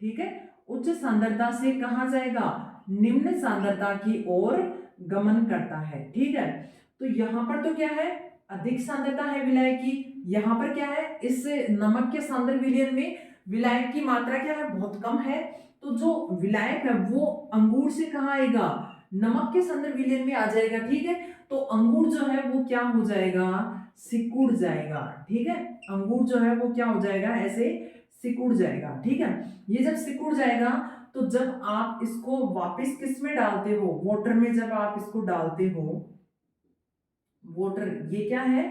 A: ठीक है, उच्च सांद्रता से कहा जाएगा निम्न सांद्रता की ओर गमन करता है, ठीक है। तो यहां पर तो क्या है? अधिक सांद्रता है विलायक की। यहां पर क्या है? इस नमक के सांद्र विलयन में विलायक की मात्रा क्या है? बहुत कम है। तो जो विलायक है वो अंगूर से कहाँ आएगा? नमक के सांद्र विलयन में आ जाएगा, ठीक है। तो अंगूर जो है वो क्या हो जाएगा? सिकुड़ जाएगा, ठीक है। अंगूर जो है वो क्या हो जाएगा? ऐसे सिकुड़ जाएगा, ठीक है। ये जब सिकुड़ जाएगा तो जब आप इसको वापस किस में डालते हो? वाटर में जब आप इसको डालते हो, वाटर, ये क्या है?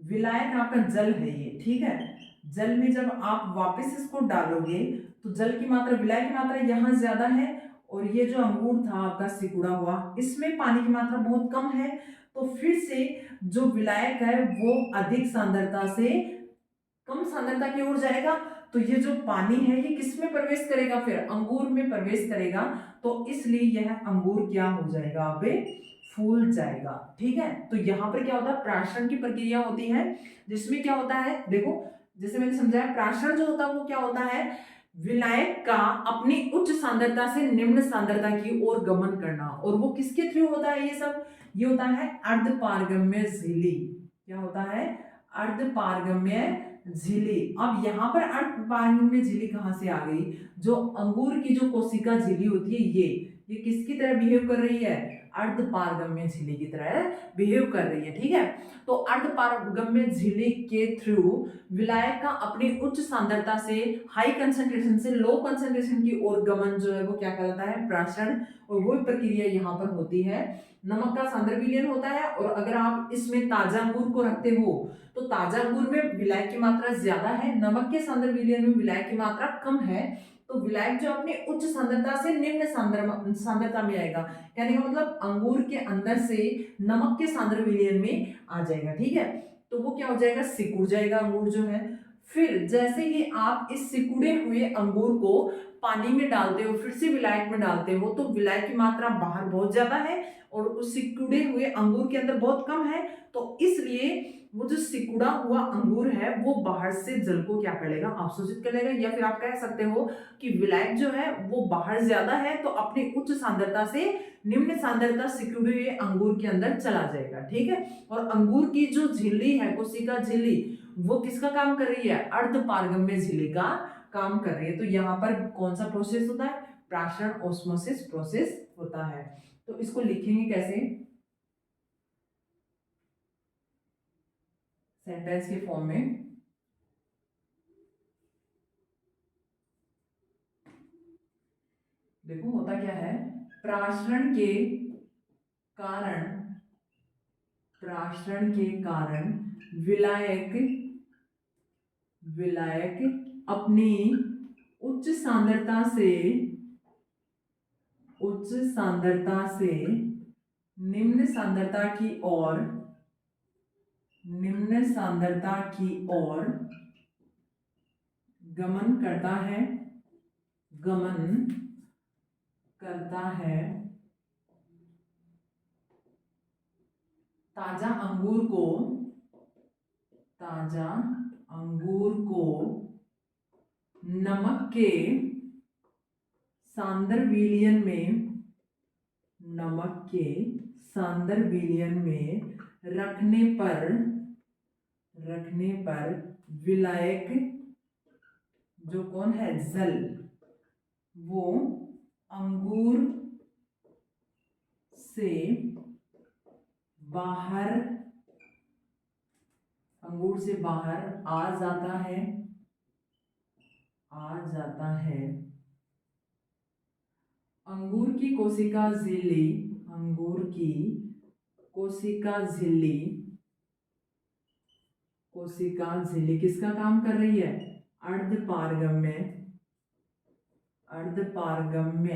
A: विलायक आपका जल है ये, ठीक है। जल में जब आप वापस इसको डालोगे तो जल की मात्रा, विलायक की मात्रा यहाँ ज्यादा है और ये जो अंगूर था आपका सिकुड़ा हुआ, इसमें पानी की मात्रा बहुत कम है। तो फिर से जो विलायक है वो अधिक सांद्रता से कम सांद्रता की ओर जाएगा। तो ये जो पानी है ये किस में प्रवेश करेगा? फिर अंगूर में प्रवेश करेगा। तो इसलिए यह अंगूर क्या हो जाएगा? अबे फूल जाएगा, ठीक है। तो यहाँ पर क्या होता है? प्राशरण की प्रक्रिया होती है जिसमें क्या होता है, देखो जैसे मैंने समझाया, प्राशरण जो होता है वो क्या होता है? विलायक का अपनी उच्च सांद्रता से निम्न सांद्रता की ओर गमन करना। और वो किसके थ्रू होता है? ये सब ये होता है अर्धपारगम्य झिल्ली। क्या होता है? अर्धपारगम्य झिल्ली। अब यहाँ पर अर्धपारगम्य झिल्ली कहाँ से आ गई? जो अंगूर की जो कोशिका झिल्ली होती है ये किसकी तरह बिहेव कर रही है? अर्धपारगम्य झिल्ली की तरह बिहेव कर रही है, ठीक है। तो अर्धपारगम्य झिल्ली के थ्रू विलायक का अपनी उच्च सांद्रता से हाई कंसंट्रेशन से लो कंसंट्रेशन की ओर गमन जो है वो क्या कहलाता है? प्राशरण। और वो प्रक्रिया यहाँ पर होती है। नमक का सांद्र विलयन होता है और अगर आप इसमें ताजा अंगूर को रखते हो तो ताजा अंगूर में विलायक की मात्रा ज्यादा है, नमक के सांद्र विलयन में विलायक की मात्रा कम है। तो विलायक जो अपने उच्च सांद्रता से निम्न सांद्रता में आएगा, कहने का मतलब अंगूर के अंदर से नमक के सांद्र विलयन में आ जाएगा, ठीक है। तो वो क्या हो जाएगा? सिकुड़ जाएगा अंगूर जो है। फिर जैसे ही आप इस सिकुड़े हुए अंगूर को पानी में डालते हो, फिर से विलायक में डालते हो, तो विलायक की मात्रा बाहर बहुत ज्यादा है और उस सिकुड़े हुए अंगूर के अंदर बहुत कम है। तो इसलिए वो जो सिकुड़ा हुआ अंगूर है वो बाहर से जल को क्या कर लेगा? अवशोषित कर लेगा। या फिर आप कह सकते हो कि विलायक जो है वो बाहर ज्यादा है तो अपनी उच्च सांद्रता से निम्न सांद्रता सिकुड़े हुए अंगूर के अंदर चला जाएगा, ठीक है। और अंगूर की जो झिल्ली है, कोशिका झिल्ली, वो किसका काम कर रही है? अर्धपारगम्य झिल्ली का काम कर रही है। तो यहाँ पर कौन सा प्रोसेस होता है? प्राशरण ऑस्मोसिस प्रोसेस होता है। तो इसको लिखेंगे कैसे? सेंटेंस के फॉर्म में। देखो होता क्या है, प्राशरण के कारण, प्राशरण के कारण विलायक, विलायक अपनी उच्च सांद्रता से, उच्च सांद्रता से निम्न सांद्रता की ओर निम्न सांद्रता की ओर गमन करता है, गमन करता है। ताजा अंगूर को, ताजा अंगूर को नमक के सांद्र विलयन में, नमक के सांद्र विलयन में रखने पर विलायक जो कौन है, जल, वो अंगूर से बाहर, अंगूर से बाहर आ जाता है, आ जाता है। अंगूर की कोशिका झिल्ली, अंगूर की कोशिका झिल्ली, कोशिका झिल्ली किसका काम कर रही है, अर्धपारगम्य, अर्धपारगम्य,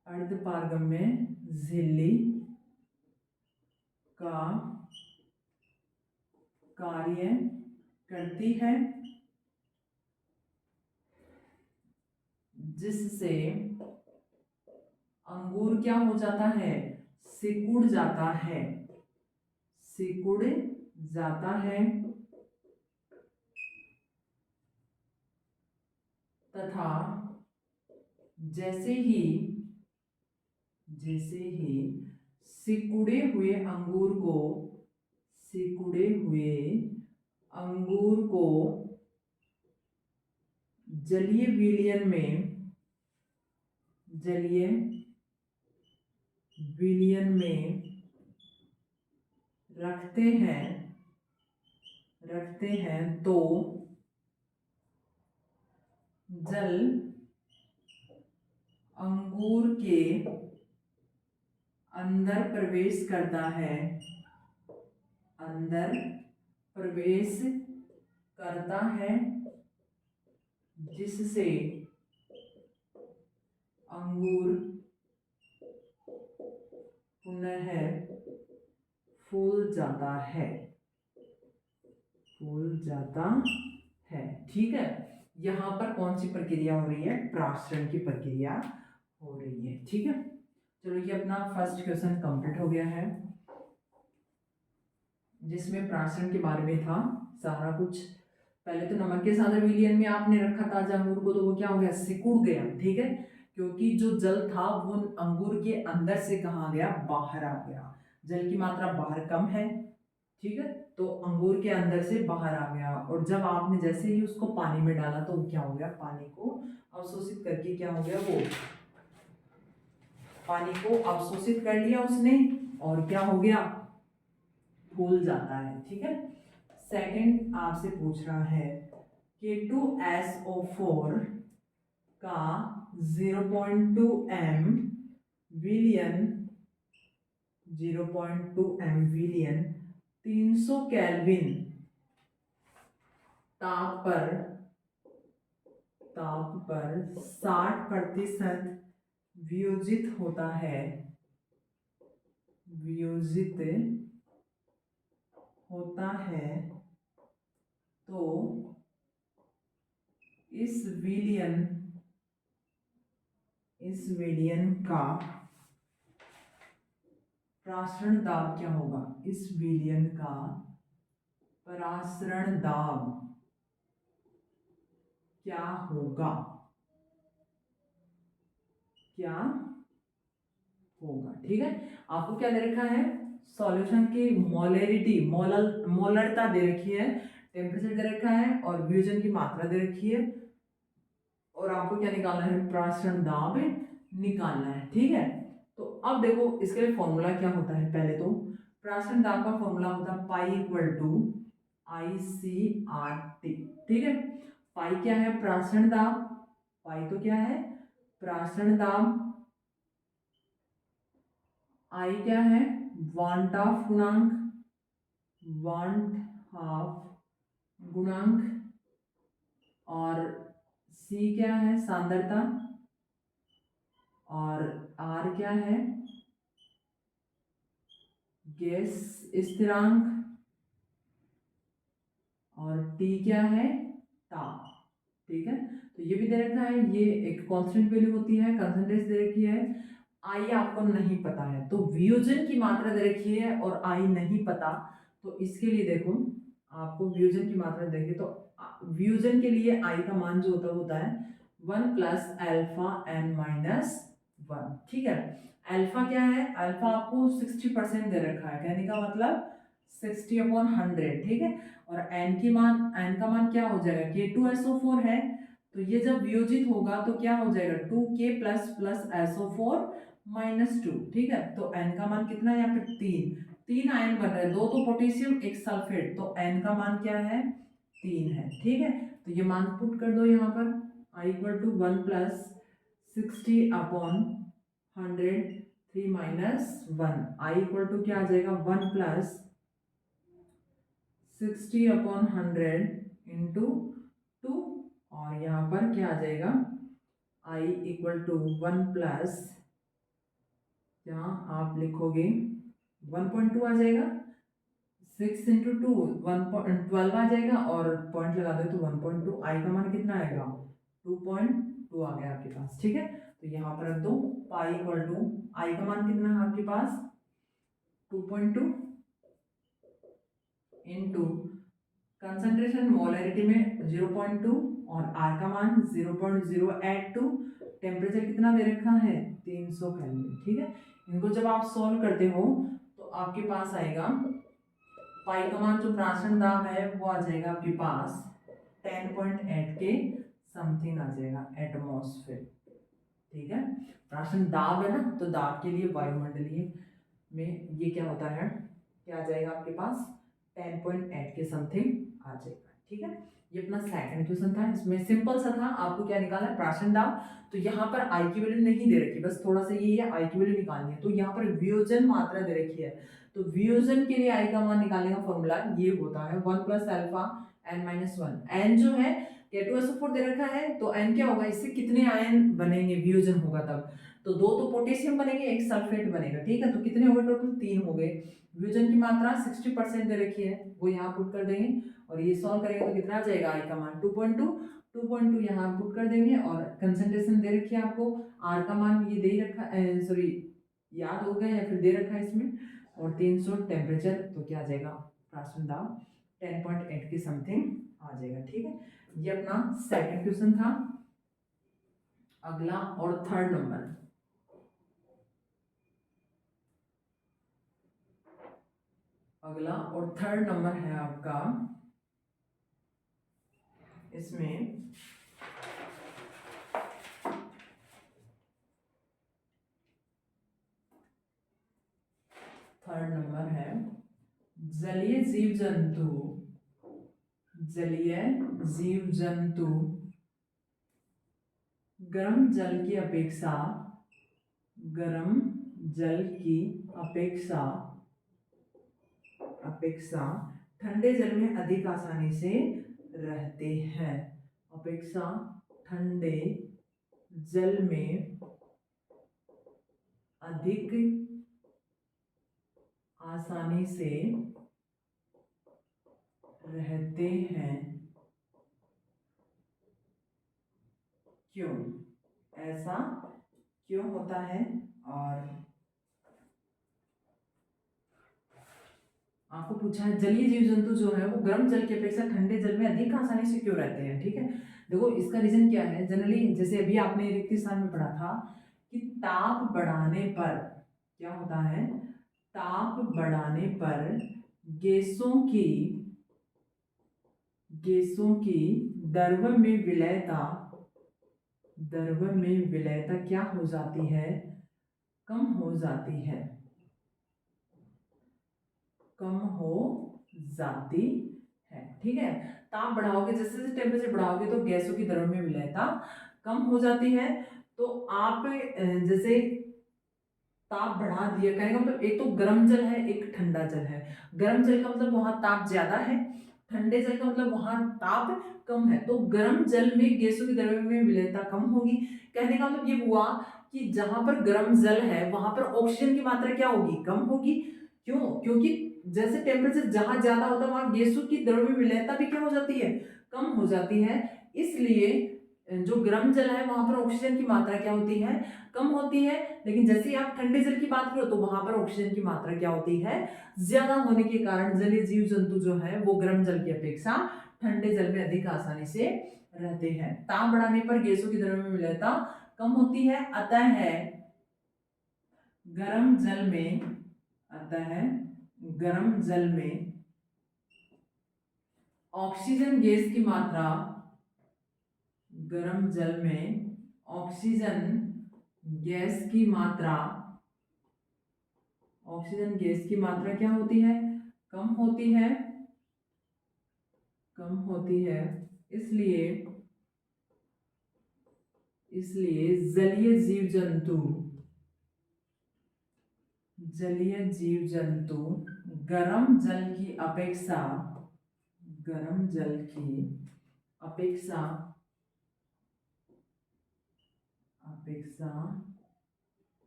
A: अर्धपारगम्य झिल्ली का कार्य करती है, जिससे अंगूर क्या हो जाता है, सिकुड़ जाता है, सिकुड़ जाता है तथा जैसे ही सिकुड़े हुए अंगूर को, सिकुड़े हुए अंगूर को जलीय विलयन में, जलीय विलयन में रखते हैं तो जल अंगूर के अंदर प्रवेश करता है, अंदर प्रवेश करता है, जिससे अंगूर पुनः फूल जाता है, फूल जाता है। ठीक है, यहां पर कौन सी प्रक्रिया हो रही है, प्रासरण की प्रक्रिया हो रही है। ठीक है, चलो ये अपना फर्स्ट क्वेश्चन कंप्लीट हो गया है, जिसमें प्रासरण के बारे में था सारा कुछ। पहले तो नमक के सांद्र विलयन में आपने रखा ताजा अंगूर को, तो वो क्या हो गया, सिकुड़ गया। ठीक है, क्योंकि जो जल था वो अंगूर के अंदर से कहाँ गया, बाहर आ गया। जल की मात्रा बाहर कम है, ठीक है, तो अंगूर के अंदर से बाहर आ गया। और जब आपने जैसे ही उसको पानी में डाला तो क्या हो गया, पानी को अवशोषित करके क्या हो गया, वो पानी को अवशोषित कर लिया उसने, और क्या हो गया, फूल जाता है। ठीक है, सेकंड आपसे पूछ रहा है K2SO4 का 0.2 m विलयन, 0.2 m विलयन 300 केल्विन ताप पर 60% वियोजित होता है, वियोजित होता है, तो इस विलयन का प्रासरण दाब क्या होगा, इस विलयन का प्रासरण दाब क्या होगा, क्या होगा। ठीक है, आपको क्या दे रखा है, सॉल्यूशन की मोलरिटी, मोलरता दे रखी है, टेम्परेचर दे रखा है, और वियोजन की मात्रा दे रखी है, और आपको क्या निकालना है, प्रासरण दाब निकालना है। ठीक है, तो अब देखो इसके लिए फॉर्मूला क्या होता है। पहले तो प्रासरण दाब का फॉर्मूला होता है पाई इक्वल टू ICRT। ठीक है, पाई क्या है, प्रासरण दाब, पाई तो क्या है, प्रासरण दाब, आई क्या है, वांट ऑफ गुणांक, वांट ऑफ गुणांक, और सी क्या है, सांद्रता, और आर क्या है, गैस स्थिरांक, और टी क्या है, ताप। ठीक है, तो ये भी दे रखा है, ये एक कांस्टेंट वैल्यू होती है, कंसंट्रेशन दे रखी है। आई आपको नहीं पता है, तो वियोजन की मात्रा दे रखी है और आई नहीं पता, तो इसके लिए देखो आपको वियोजन की मात्रा देंगे, तो वियोजन के लिए आई का मान जो होता है 1 प्लस एल्फा एन माइनस 1। ठीक है, अल्फा क्या है, अल्फा आपको 60% दे रखा है, कहने का मतलब 60/100। ठीक है, और एन का मान क्या हो जाएगा, K2SO4 है, तो ये जब वियोजित होगा तो क्या हो जाएगा 2K plus plus SO4 minus 2। ठीक है, तो एन का मान कितना है यहाँ पे 3 आयन बन रहे हैं, 2 तो पोटेशियम एक सल्फेट, तो एन का मान क्या है 3 है। ठीक है, तो ये मान पुट कर दो यहाँ पर, i equal to 1 plus 60/100 3 minus 1, i equal to क्या आ जाएगा 1 प्लस 60/100 इंटू 2, और यहाँ पर क्या आ जाएगा आई इक्वल टू 1 प्लस, यहाँ आप लिखोगे 1.2 आ जाएगा, 6 इंटू 2 12 आ जाएगा, और पॉइंट लगा दो तो 1.2, आई का मान कितना आएगा 2.2 आ गया आपके पास। ठीक है, तो यहाँ पर रख दो पाई इक्वल टू, आई का मान कितना है आपके पास 2.2 इंटू कंसंट्रेशन मोलैरिटी में 0.2, और आर का मान 0.082, टेम्परेचर कितना दे रखा है 300 केल्विन। ठीक है, इनको जब आप सॉल्व करते हो तो आपके पास आएगा पाई का मान जो प्राशन दाब है वो आ जाएगा आपके पास 10.8 के समथिंग आ जाएगा एटमॉस्फेयर। ठीक है, प्राशन दाब है ना, तो दाब के लिए वायुमंडलीय में ये क्या होता है, क्या आ जाएगा आपके पास 10.8 के समथिंग आ जाएगा। ठीक है, ये अपना सेकंड क्वेश्चन था, इसमें सिंपल सा था, आपको क्या निकालना है प्राशन दाब, तो यहाँ पर आई की वैल्यू नहीं दे रखी, बस थोड़ा सा ये है आई की वैल्यू निकालनी है, तो यहाँ पर वियोजन मात्रा दे रखी है, तो वियोजन के लिए आई का मान निकालने का फॉर्मूला ये होता है 1 plus alpha N minus 1। N जो है K2SO4 दे रखा है, तो एन क्या होगा, इससे कितने आयन बनेंगे वियोजन होगा तब, तो 2 तो पोटेशियम बनेंगे एक सल्फेट बनेगा। ठीक है, तो कितने हो गए टोटल 3 हो गए। वियोजन की मात्रा 60% दे रखी है, वो यहाँ पुट कर देंगे, और ये सॉल्व करेंगे तो कितना आ जाएगा आई का मान 2.2 यहाँ पुट कर देंगे, और कंसंट्रेशन दे रखी है आपको, आर का मान ये दे रखा, सॉरी याद हो गया या फिर दे रखा है इसमें, और 300 टेम्परेचर, तो क्या आ जाएगा प्राशन दाब 10.8 के समथिंग आ जाएगा। ठीक है, ये अपना सेकंड क्वेश्चन था। अगला और थर्ड नंबर, अगला और थर्ड नंबर है आपका, इसमें थर्ड नंबर है जलीय जीव जंतु, जलीय जीव जंतु गर्म जल की अपेक्षा, गर्म जल की अपेक्षा अपेक्षा ठंडे जल में अधिक आसानी से रहते हैं, अपेक्षा ठंडे जल में अधिक आसानी से रहते हैं, क्यों, ऐसा क्यों होता है, और आपको पूछा है जलीय जीव जंतु जो है वो गर्म जल की अपेक्षा ठंडे जल में अधिक आसानी से क्यों रहते हैं। ठीक है, देखो इसका रीजन क्या है, जनरली जैसे अभी आपने रिक्त स्थान में पढ़ा था कि ताप बढ़ाने पर क्या होता है, ताप बढ़ाने पर गैसों की द्रव्य में विलयता, द्रव्य में विलयता क्या हो जाती है, कम हो जाती है, कम हो जाती है। ठीक है, ताप बढ़ाओगे, जैसे जैसे टेम्परेचर बढ़ाओगे तो गैसों की द्रव्य में विलयता कम हो जाती है। तो आप जैसे ताप बढ़ा दिया, कहने का मतलब एक तो गर्म जल है एक ठंडा जल है, गर्म जल का मतलब वहां ताप ज्यादा है, ठंडे जल का मतलब वहां ताप कम है, तो गर्म जल में गैसों की द्रव्य में विलयता कम होगी। कहने का मतलब ये हुआ कि जहां पर गर्म जल है वहां पर ऑक्सीजन की मात्रा क्या होगी, कम होगी, क्यों? क्योंकि जैसे टेम्परेचर जहां ज्यादा होता है वहां गैसों की द्रव्य विलेयता भी क्या हो जाती है, कम हो जाती है। इसलिए जो गर्म जल है वहां पर ऑक्सीजन की मात्रा क्या होती है, कम होती है। लेकिन जैसे ही आप ठंडे जल की बात करो तो वहां पर ऑक्सीजन की मात्रा क्या होती है, ज्यादा होने के कारण जलीय जीव जंतु जो है वो गर्म जल की अपेक्षा ठंडे जल में अधिक आसानी से रहते हैं। ताप बढ़ाने पर गैसों की द्रव्य विलेयता कम होती है, गर्म जल में अतः गर्म जल में ऑक्सीजन गैस की मात्रा, गर्म जल में ऑक्सीजन गैस की मात्रा, ऑक्सीजन गैस की मात्रा क्या होती है, कम होती है, कम होती है। इसलिए इसलिए जलीय जीव जंतु गर्म जल की अपेक्षा, गर्म जल की अपेक्षा अपेक्षा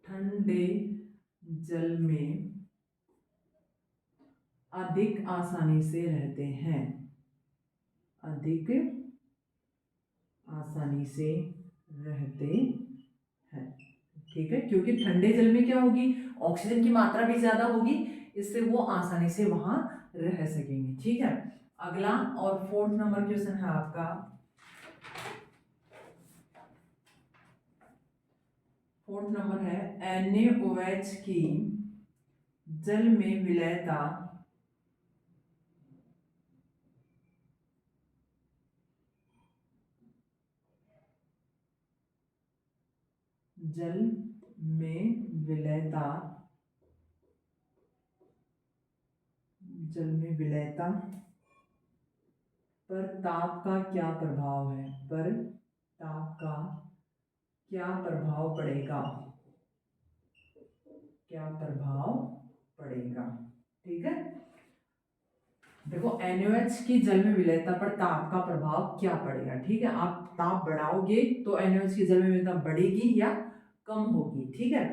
A: ठंडे जल में अधिक आसानी से रहते हैं, अधिक आसानी से रहते हैं। ठीक है, क्योंकि ठंडे जल में क्या होगी, ऑक्सीजन की मात्रा भी ज्यादा होगी, इससे वो आसानी से वहां रह सकेंगे। ठीक है, अगला और 4th नंबर क्वेश्चन है आपका, 4th नंबर है NaOH की जल में विलयता जल में विलयता, जल में विलयता पर ताप का क्या प्रभाव है, पर ताप का क्या प्रभाव पड़ेगा, क्या प्रभाव पड़ेगा। ठीक है, देखो NaOH की जल में विलयता पर ताप का प्रभाव क्या पड़ेगा। ठीक है, आप ताप बढ़ाओगे तो NaOH की जल में विलयता बढ़ेगी या कम होगी। ठीक है,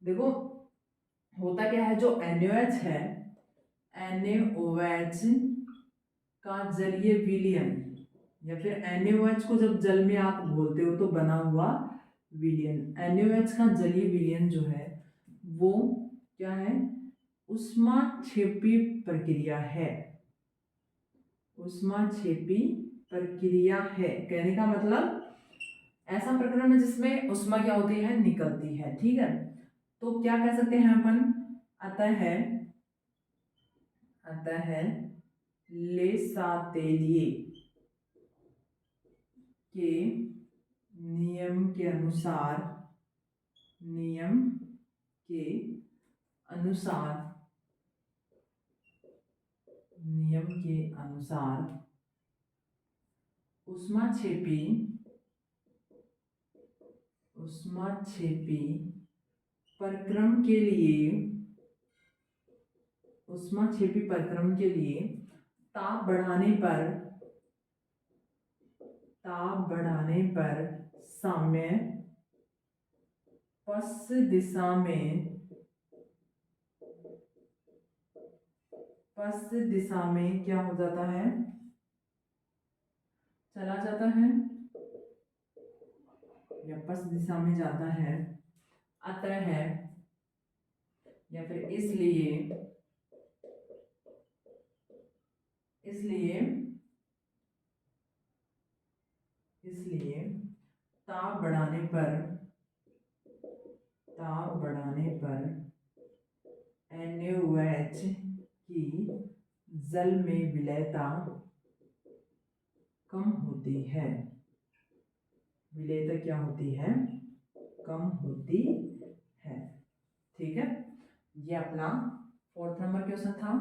A: देखो होता क्या है, जो NaOH है, NaOH का जलीय विलयन या फिर NaOH को जब जल में आप घोलते हो तो बना हुआ विलयन, NaOH का जलीय विलयन जो है वो क्या है, ऊष्माक्षेपी प्रक्रिया है, ऊष्माक्षेपी प्रक्रिया है। कहने का मतलब ऐसा प्रक्रम है जिसमें ऊष्मा क्या होती है, निकलती है। ठीक है, तो क्या कह सकते हैं अपन, अतः लेसातेलिए के नियम के अनुसार, नियम के अनुसार, नियम के अनुसार ऊष्माक्षेपी, ऊष्माक्षेपी प्रक्रम के लिए, ऊष्माक्षेपी प्रक्रम के लिए ताप बढ़ाने पर, ताप बढ़ाने पर साम्य पश्चिम दिशा में, पश्चिम दिशा में क्या हो जाता है, चला जाता है या पश्चिम दिशा में जाता है। अतः है या फिर इसलिए, इसलिए इसलिए ताप बढ़ाने पर, ताप बढ़ाने पर NaOH की जल में विलयता कम होती है, विलयता क्या होती है, कम होती है। ठीक है, ये अपना 4th नंबर क्वेश्चन था।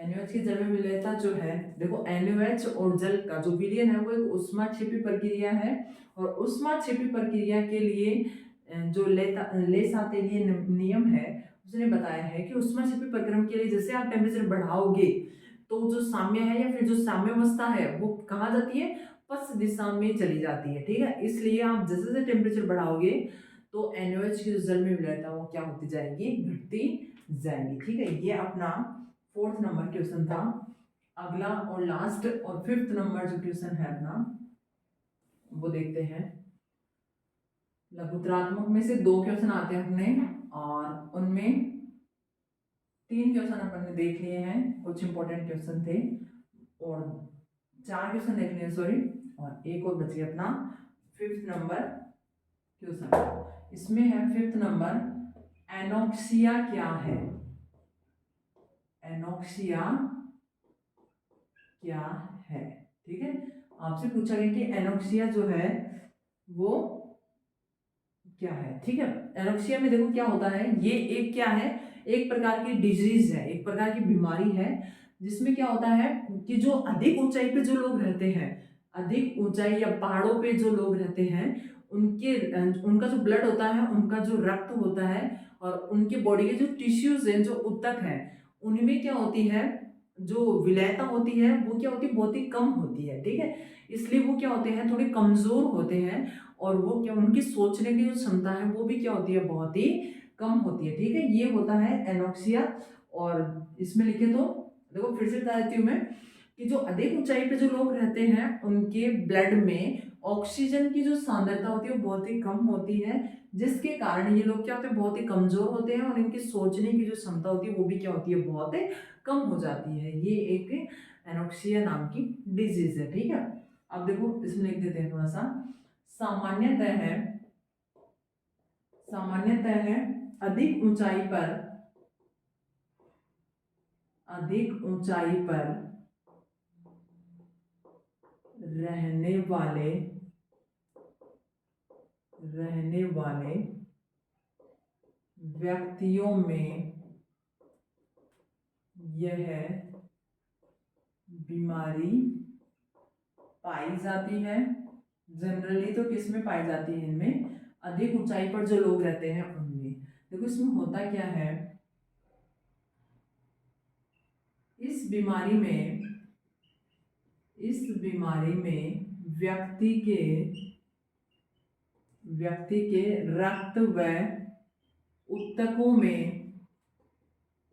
A: NaOH की जल में विलयता जो है, देखो NaOH और जल का जो विलयन है वो एक ऊष्माक्षेपी प्रक्रिया है, और ऊष्माक्षेपी प्रक्रिया के लिए जो लेसातेलिए नियम है उसने बताया है कि ऊष्माक्षेपी प्रक्रम के लिए जैसे आप टेम्परेचर बढ़ाओगे तो जो साम्य है या फिर जो साम्यावस्था है वो कहाँ जाती है, पश्चिम दिशा में चली जाती है। ठीक है, इसलिए आप जैसे जैसे टेम्परेचर बढ़ाओगे तो NaOH की जो जल में विलयता वो क्या होती जाएगी, घटती जाएंगे। ठीक है, ये अपना 4th नंबर क्वेश्चन था। अगला और लास्ट और 5th नंबर जो क्वेश्चन है अपना, वो देखते हैं। लघुत्रात्मक में से 2 क्वेश्चन आते हैं अपने, और उनमें 3 क्वेश्चन अपन ने देख लिए हैं, कुछ इंपॉर्टेंट क्वेश्चन थे, और 4 क्वेश्चन देख लिए, सॉरी, और एक और बचे अपना 5th नंबर क्वेश्चन। इसमें है 5th नंबर, एनोक्सिया क्या है? एनोक्सिया क्या है? ठीक है, आपसे पूछा गया कि एनोक्सिया जो है वो क्या है। ठीक है, एनोक्सिया में देखो क्या होता है, ये एक क्या है, एक प्रकार की डिजीज है, एक प्रकार की बीमारी है, जिसमें क्या होता है कि जो अधिक ऊंचाई पे जो लोग रहते हैं, अधिक ऊंचाई या पहाड़ों पे जो लोग रहते हैं, उनके उनका जो ब्लड होता है, उनका जो रक्त होता है, और उनके बॉडी के जो टिश्यूज हैं, जो ऊतक है, उनमें क्या होती है, जो विलयता होती है वो क्या होती है, बहुत ही कम होती है। ठीक है, इसलिए वो क्या होते हैं, थोड़े कमजोर होते हैं, और वो क्या, उनकी सोचने की जो क्षमता है वो भी क्या होती है, बहुत ही कम होती है। ठीक है, ये होता है एनोक्सिया। और इसमें लिखे तो देखो, फिर से बता देती हूँ मैं, कि जो अधिक ऊंचाई पे जो लोग रहते हैं, उनके ब्लड में ऑक्सीजन की जो सांद्रता होती है वो बहुत ही कम होती है, जिसके कारण ये लोग क्या होते हैं, बहुत ही कमजोर होते हैं, और इनकी सोचने की जो क्षमता होती है वो भी क्या होती है, बहुत कम हो जाती है। ये एक एनोक्सिया नाम की डिजीज है। ठीक है, अब देखो इसमें लिख देते हैं थोड़ा सा। सामान्यतः है, सामान्यतः है अधिक ऊंचाई पर, अधिक ऊंचाई पर रहने वाले, रहने वाले व्यक्तियों में यह बीमारी पाई जाती है। जनरली तो किस में पाई जाती है, इनमें अधिक ऊंचाई पर जो लोग रहते हैं उनमें। देखो इसमें होता क्या है, इस बीमारी में, इस बीमारी में व्यक्ति के रक्त व ऊतकों में,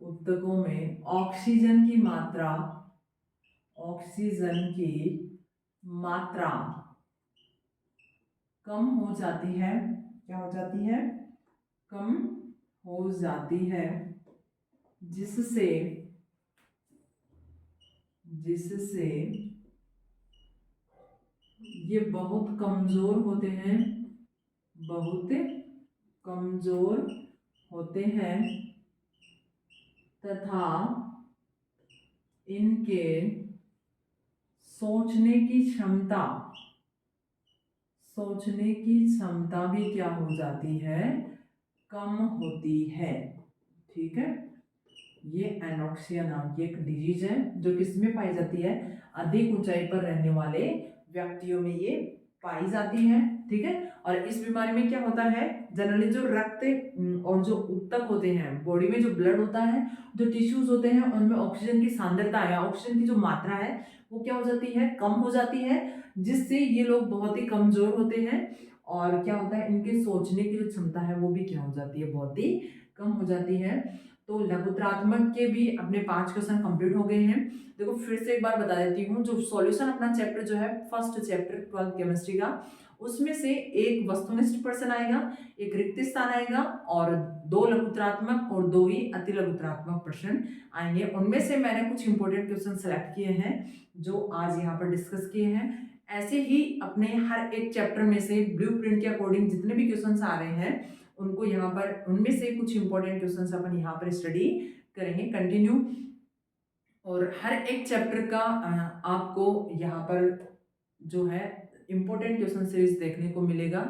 A: ऊतकों में ऑक्सीजन की मात्रा, ऑक्सीजन की मात्रा कम हो जाती है। क्या हो जाती है, कम हो जाती है, जिससे, जिससे ये बहुत कमजोर होते हैं, बहुत कमजोर होते हैं, तथा इनके सोचने की क्षमता, सोचने की क्षमता भी क्या हो जाती है, कम होती है। ठीक है, ये एनोक्सिया नाम की एक डिजीज है, जो किसमें पाई जाती है, अधिक ऊंचाई पर रहने वाले व्यक्तियों में ये पाई जाती है। ठीक है, और इस बीमारी में क्या होता है, जनरली जो रक्त और जो ऊतक होते हैं, बॉडी में जो ब्लड होता है, जो टिश्यूज होते हैं, उनमें ऑक्सीजन की सांद्रता या ऑक्सीजन की जो मात्रा है वो क्या हो जाती है, कम हो जाती है, जिससे ये लोग बहुत ही कमजोर होते हैं, और क्या होता है, इनके सोचने की जो क्षमता है वो भी क्या हो जाती है, बहुत ही कम हो जाती है। तो लघुत्रात्मक के भी अपने 5 क्वेश्चन कंप्लीट हो गए हैं। देखो फिर से एक बार बता देती हूँ, जो सॉल्यूशन अपना चैप्टर जो है, फर्स्ट चैप्टर 12th केमिस्ट्री का, उसमें से एक वस्तुनिष्ठ प्रश्न आएगा, एक रिक्त स्थान आएगा, और 2 लघुत्रात्मक और 2 ही अति लघुत्रात्मक प्रश्न आएंगे। उनमें से मैंने कुछ इंपॉर्टेंट क्वेश्चन सेलेक्ट किए हैं, जो आज यहाँ पर डिस्कस किए हैं। ऐसे ही अपने हर एक चैप्टर में से ब्लूप्रिंट के अकॉर्डिंग जितने भी क्वेश्चन आ रहे हैं, उनको यहाँ पर, उनमें से कुछ इंपॉर्टेंट क्वेश्चंस अपन यहाँ पर स्टडी करेंगे कंटिन्यू। और हर एक चैप्टर का आपको यहाँ पर जो है इंपॉर्टेंट क्वेश्चन सीरीज देखने को मिलेगा,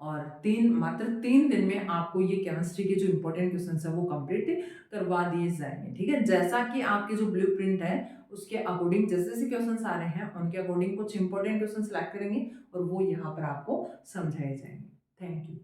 A: और मात्र 3 दिन में आपको ये केमिस्ट्री के जो इंपॉर्टेंट क्वेश्चन है वो कंप्लीट करवा दिए जाएंगे। ठीक है, जैसा कि आपके जो ब्लूप्रिंट है उसके अकॉर्डिंग जैसे जैसे क्वेश्चन आ रहे हैं, उनके अकॉर्डिंग कुछ इंपॉर्टेंट क्वेश्चन सेलेक्ट करेंगे, और वो यहाँ पर आपको समझाए जाएंगे। Thank you.